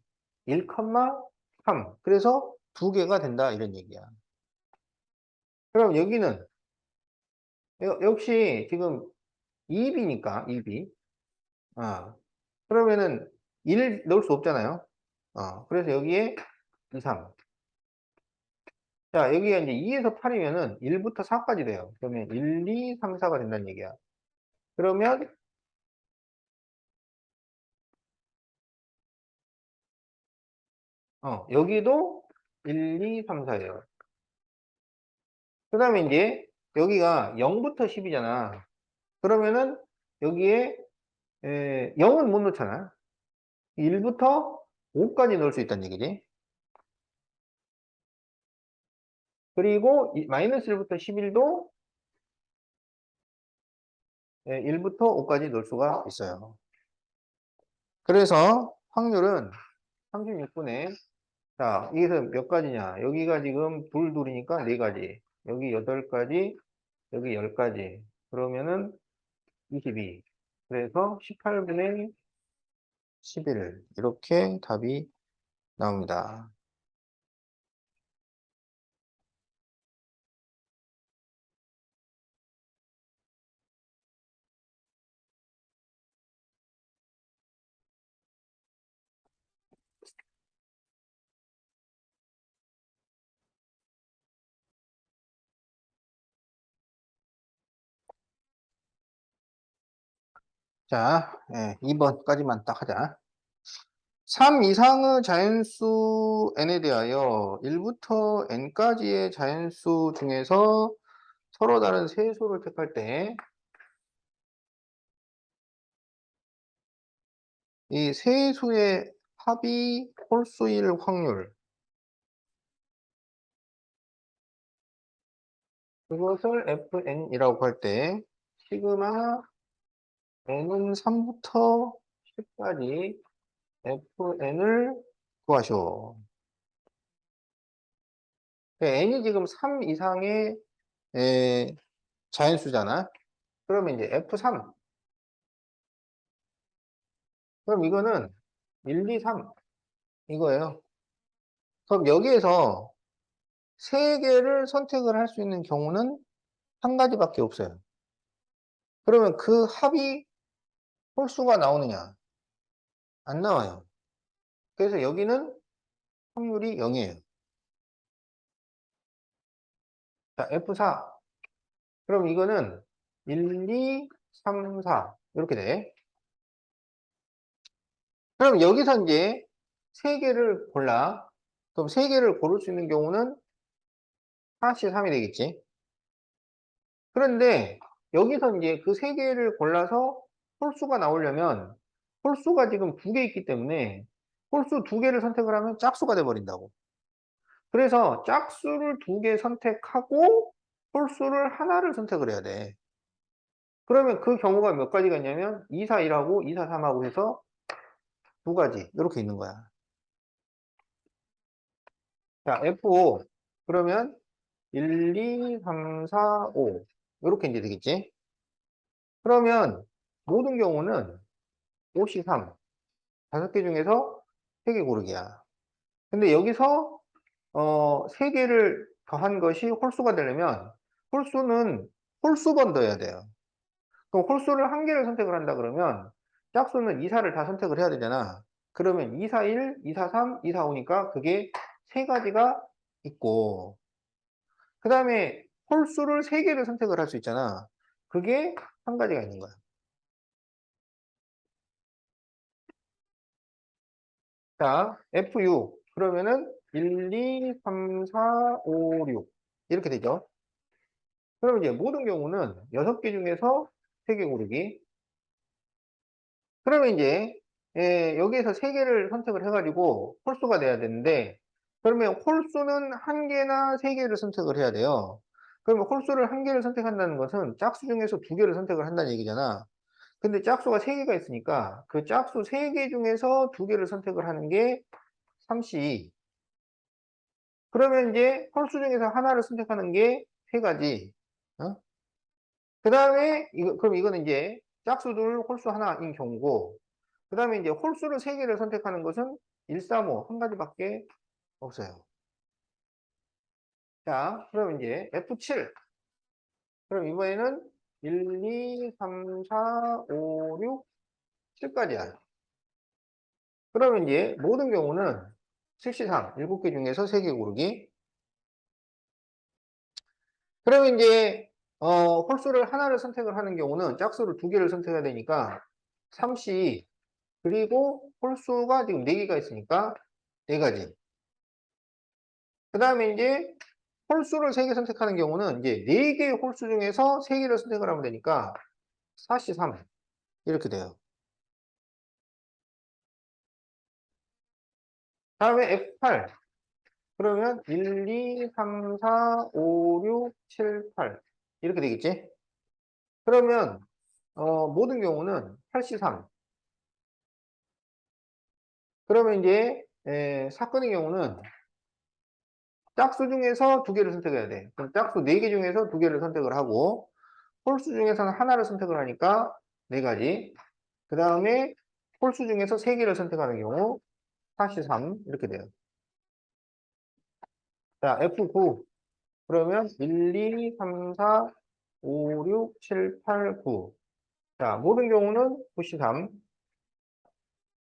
1,3. 그래서 두 개가 된다 이런 얘기야. 그럼 여기는 역시 지금 2B니까 2B. 아, 그러면은 1 넣을 수 없잖아요. 그래서 여기에 2, 3. 자, 여기가 이제 2에서 8이면은 1부터 4까지 돼요. 그러면 1, 2, 3, 4가 된다는 얘기야. 그러면 여기도 1, 2, 3, 4예요. 그 다음에 이제 여기가 0부터 10이잖아. 그러면은 여기에 0은 못 넣잖아. 1부터 5까지 넣을 수 있다는 얘기지. 그리고 마이너스 1부터 11도 1부터 5까지 넣을 수가 있어요. 그래서 확률은 36분의, 자, 여기서 몇 가지냐? 여기가 지금 둘이니까 4가지. 여기 8가지, 여기 10가지. 그러면은 22. 그래서 18분의 11. 이렇게 답이 나옵니다. 자, 2번까지만 딱 하자. 3 이상의 자연수 n에 대하여 1부터 n까지의 자연수 중에서 서로 다른 세 수를 택할 때 이 세 수의 합이 홀수일 확률, 그것을 fn이라고 할 때 시그마 n은 3부터 10까지 fn을 구하시오. n이 지금 3 이상의 자연수잖아. 그러면 이제 f3. 그럼 이거는 1, 2, 3 이거예요. 그럼 여기에서 세 개를 선택을 할 수 있는 경우는 한 가지밖에 없어요. 그러면 그 합이 홀수가 나오느냐? 안 나와요. 그래서 여기는 확률이 0이에요. 자, F4. 그럼 이거는 1, 2, 3, 4. 이렇게 돼. 그럼 여기서 이제 세 개를 골라. 그럼 세 개를 고를 수 있는 경우는 4시 3이 되겠지. 그런데 여기서 이제 그 세 개를 골라서 홀수가 나오려면 홀수가 지금 두 개 있기 때문에 홀수 두 개를 선택을 하면 짝수가 돼 버린다고. 그래서 짝수를 두 개 선택하고 홀수를 하나를 선택을 해야 돼. 그러면 그 경우가 몇 가지가 있냐면 2, 4, 1하고 2, 4, 3하고 해서 두 가지 이렇게 있는 거야. 자, F5. 그러면 1, 2, 3, 4, 5 이렇게 이제 되겠지. 그러면 모든 경우는 5씩 3. 다섯 개 중에서 세 개 고르기야. 근데 여기서 세 개를 더한 것이 홀수가 되려면 홀수는 홀수번 더해야 돼요. 그럼 홀수를 한 개를 선택을 한다 그러면 짝수는 2, 4를 다 선택을 해야 되잖아. 그러면 2, 4, 1, 2, 4, 3, 2, 4, 5니까 그게 세 가지가 있고 그 다음에 홀수를 세 개를 선택을 할 수 있잖아. 그게 한 가지가 있는 거야. 자, F6. 그러면은 1, 2, 3, 4, 5, 6. 이렇게 되죠. 그러면 이제 모든 경우는 6개 중에서 3개 고르기. 그러면 이제 여기에서 3개를 선택을 해가지고 홀수가 돼야 되는데 그러면 홀수는 한 개나 3개를 선택을 해야 돼요. 그러면 홀수를 한 개를 선택한다는 것은 짝수 중에서 두 개를 선택을 한다는 얘기잖아. 근데 짝수가 3개가 있으니까 그 짝수 3개 중에서 두 개를 선택을 하는 게 3씨. 그러면 이제 홀수 중에서 하나를 선택하는 게 세 가지. 어? 그 다음에, 그럼 이거는 이제 짝수 둘, 홀수 하나인 경우고, 그 다음에 이제 홀수를 세 개를 선택하는 것은 1, 3, 5, 한 가지밖에 없어요. 자, 그럼 이제 F7. 그럼 이번에는 1, 2, 3, 4, 5, 6, 7까지야. 그러면 이제 모든 경우는 73, 7개 중에서 3개 고르기. 그러면 이제 홀수를 하나를 선택을 하는 경우는 짝수를 2개를 선택해야 되니까 3C 그리고 홀수가 지금 4개가 있으니까 4가지. 그 다음에 이제 홀수를 3개 선택하는 경우는 이제 4개의 홀수 중에서 3개를 선택을 하면 되니까 4C3 이렇게 돼요. 다음에 F8 그러면 1, 2, 3, 4, 5, 6, 7, 8 이렇게 되겠지? 그러면 모든 경우는 8C3 그러면 이제 사건의 경우는 짝수 중에서 2개를 선택해야 돼. 그럼 짝수 4개 중에서 2개를 선택을 하고 홀수 중에서는 하나를 선택을 하니까 4가지. 그 다음에 홀수 중에서 3개를 선택하는 경우 43 이렇게 돼요. 자, F9 그러면 1, 2, 3, 4, 5, 6, 7, 8, 9. 자, 모든 경우는 9C3.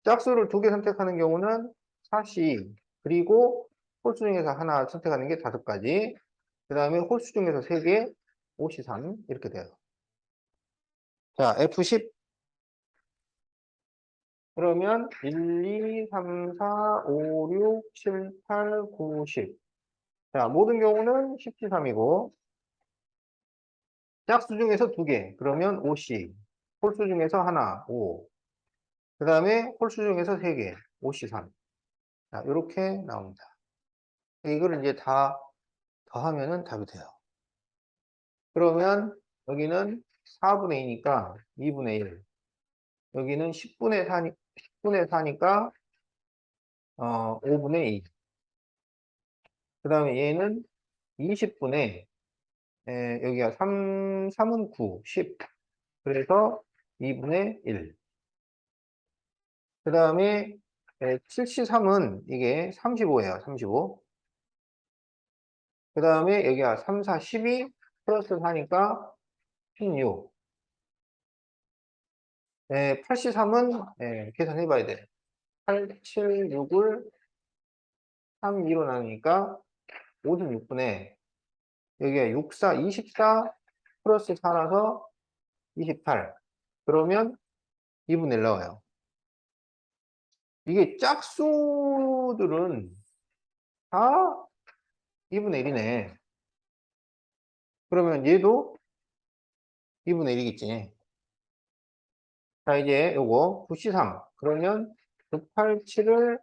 짝수를 2개 선택하는 경우는 4C. 그리고 홀수 중에서 하나 선택하는 게 5가지. 그 다음에 홀수 중에서 3개, 5C3. 이렇게 돼요. 자, F10. 그러면 1, 2, 3, 4, 5, 6, 7, 8, 9, 10. 자, 모든 경우는 10C3이고, 짝수 중에서 2개. 그러면 5C. 홀수 중에서 하나, 5. 그 다음에 홀수 중에서 3개, 5C3. 자, 이렇게 나옵니다. 이거를 이제 다 더하면은 답이 돼요. 그러면 여기는 4분의 2니까 2분의 1. 여기는 10분의 4니까 5분의 2. 그 다음에 얘는 20분의 여기가 3은 9, 10. 그래서 2분의 1. 그 다음에 73은 이게 35예요. 35. 그 다음에 여기가 3, 4, 12 플러스 4니까 16. 83은 계산해 봐야 돼. 8, 7, 6을 3, 2로 나누니까 56분의 여기가 6, 4, 24 플러스 4라서 28. 그러면 2분의 1 나와요. 이게 짝수들은 다 2분의 1이네. 그러면 얘도 2분의 1이겠지. 자, 이제 요거 9C3. 그러면 987을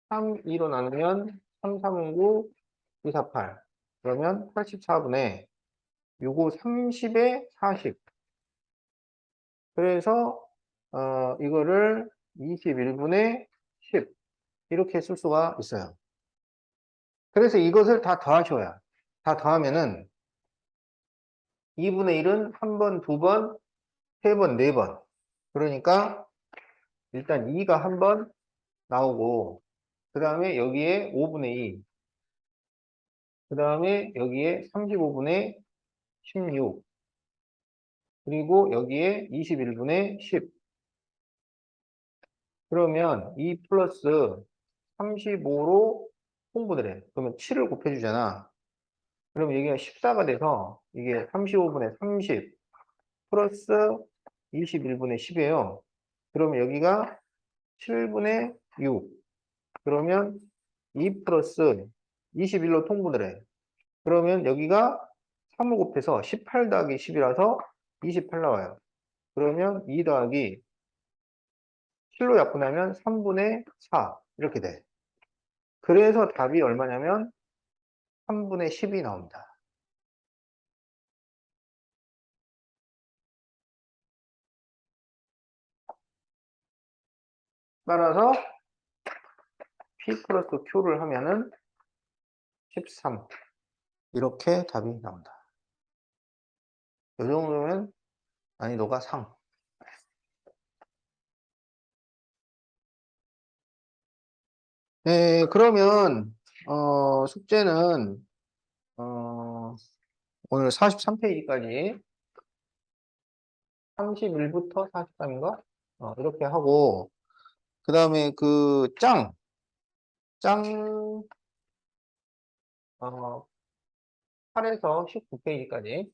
3, 2로 나누면 3, 3, 9, 2, 4, 8. 그러면 84분의 6, 5, 30에 40. 그래서, 이거를 21분의 10. 이렇게 쓸 수가 있어요. 그래서 이것을 다 더하셔야. 다 더하면은 2분의 1은 한 번, 두 번, 세 번, 네 번. 그러니까 일단 2가 한 번 나오고, 그 다음에 여기에 5분의 2. 그 다음에 여기에 35분의 16. 그리고 여기에 21분의 10. 그러면 2 플러스 35로 통분을 해. 그러면 7을 곱해주잖아. 그럼 여기가 14가 돼서 이게 35분의 30 플러스 21분의 10이에요. 그러면 여기가 7분의 6. 그러면 2 플러스 21로 통분을 해. 그러면 여기가 3을 곱해서 18 더하기 10이라서 28 나와요. 그러면 2 더하기 7로 약분하면 3분의 4 이렇게 돼. 그래서 답이 얼마냐면 3분의 10이 나옵니다. 따라서 P 플러스 Q를 하면은 13. 이렇게 답이 나온다. 이 정도면 난이도가 3. 네, 그러면, 숙제는, 오늘 43페이지까지 31부터 43인가? 이렇게 하고, 그 다음에 그 짱, 8에서 19페이지까지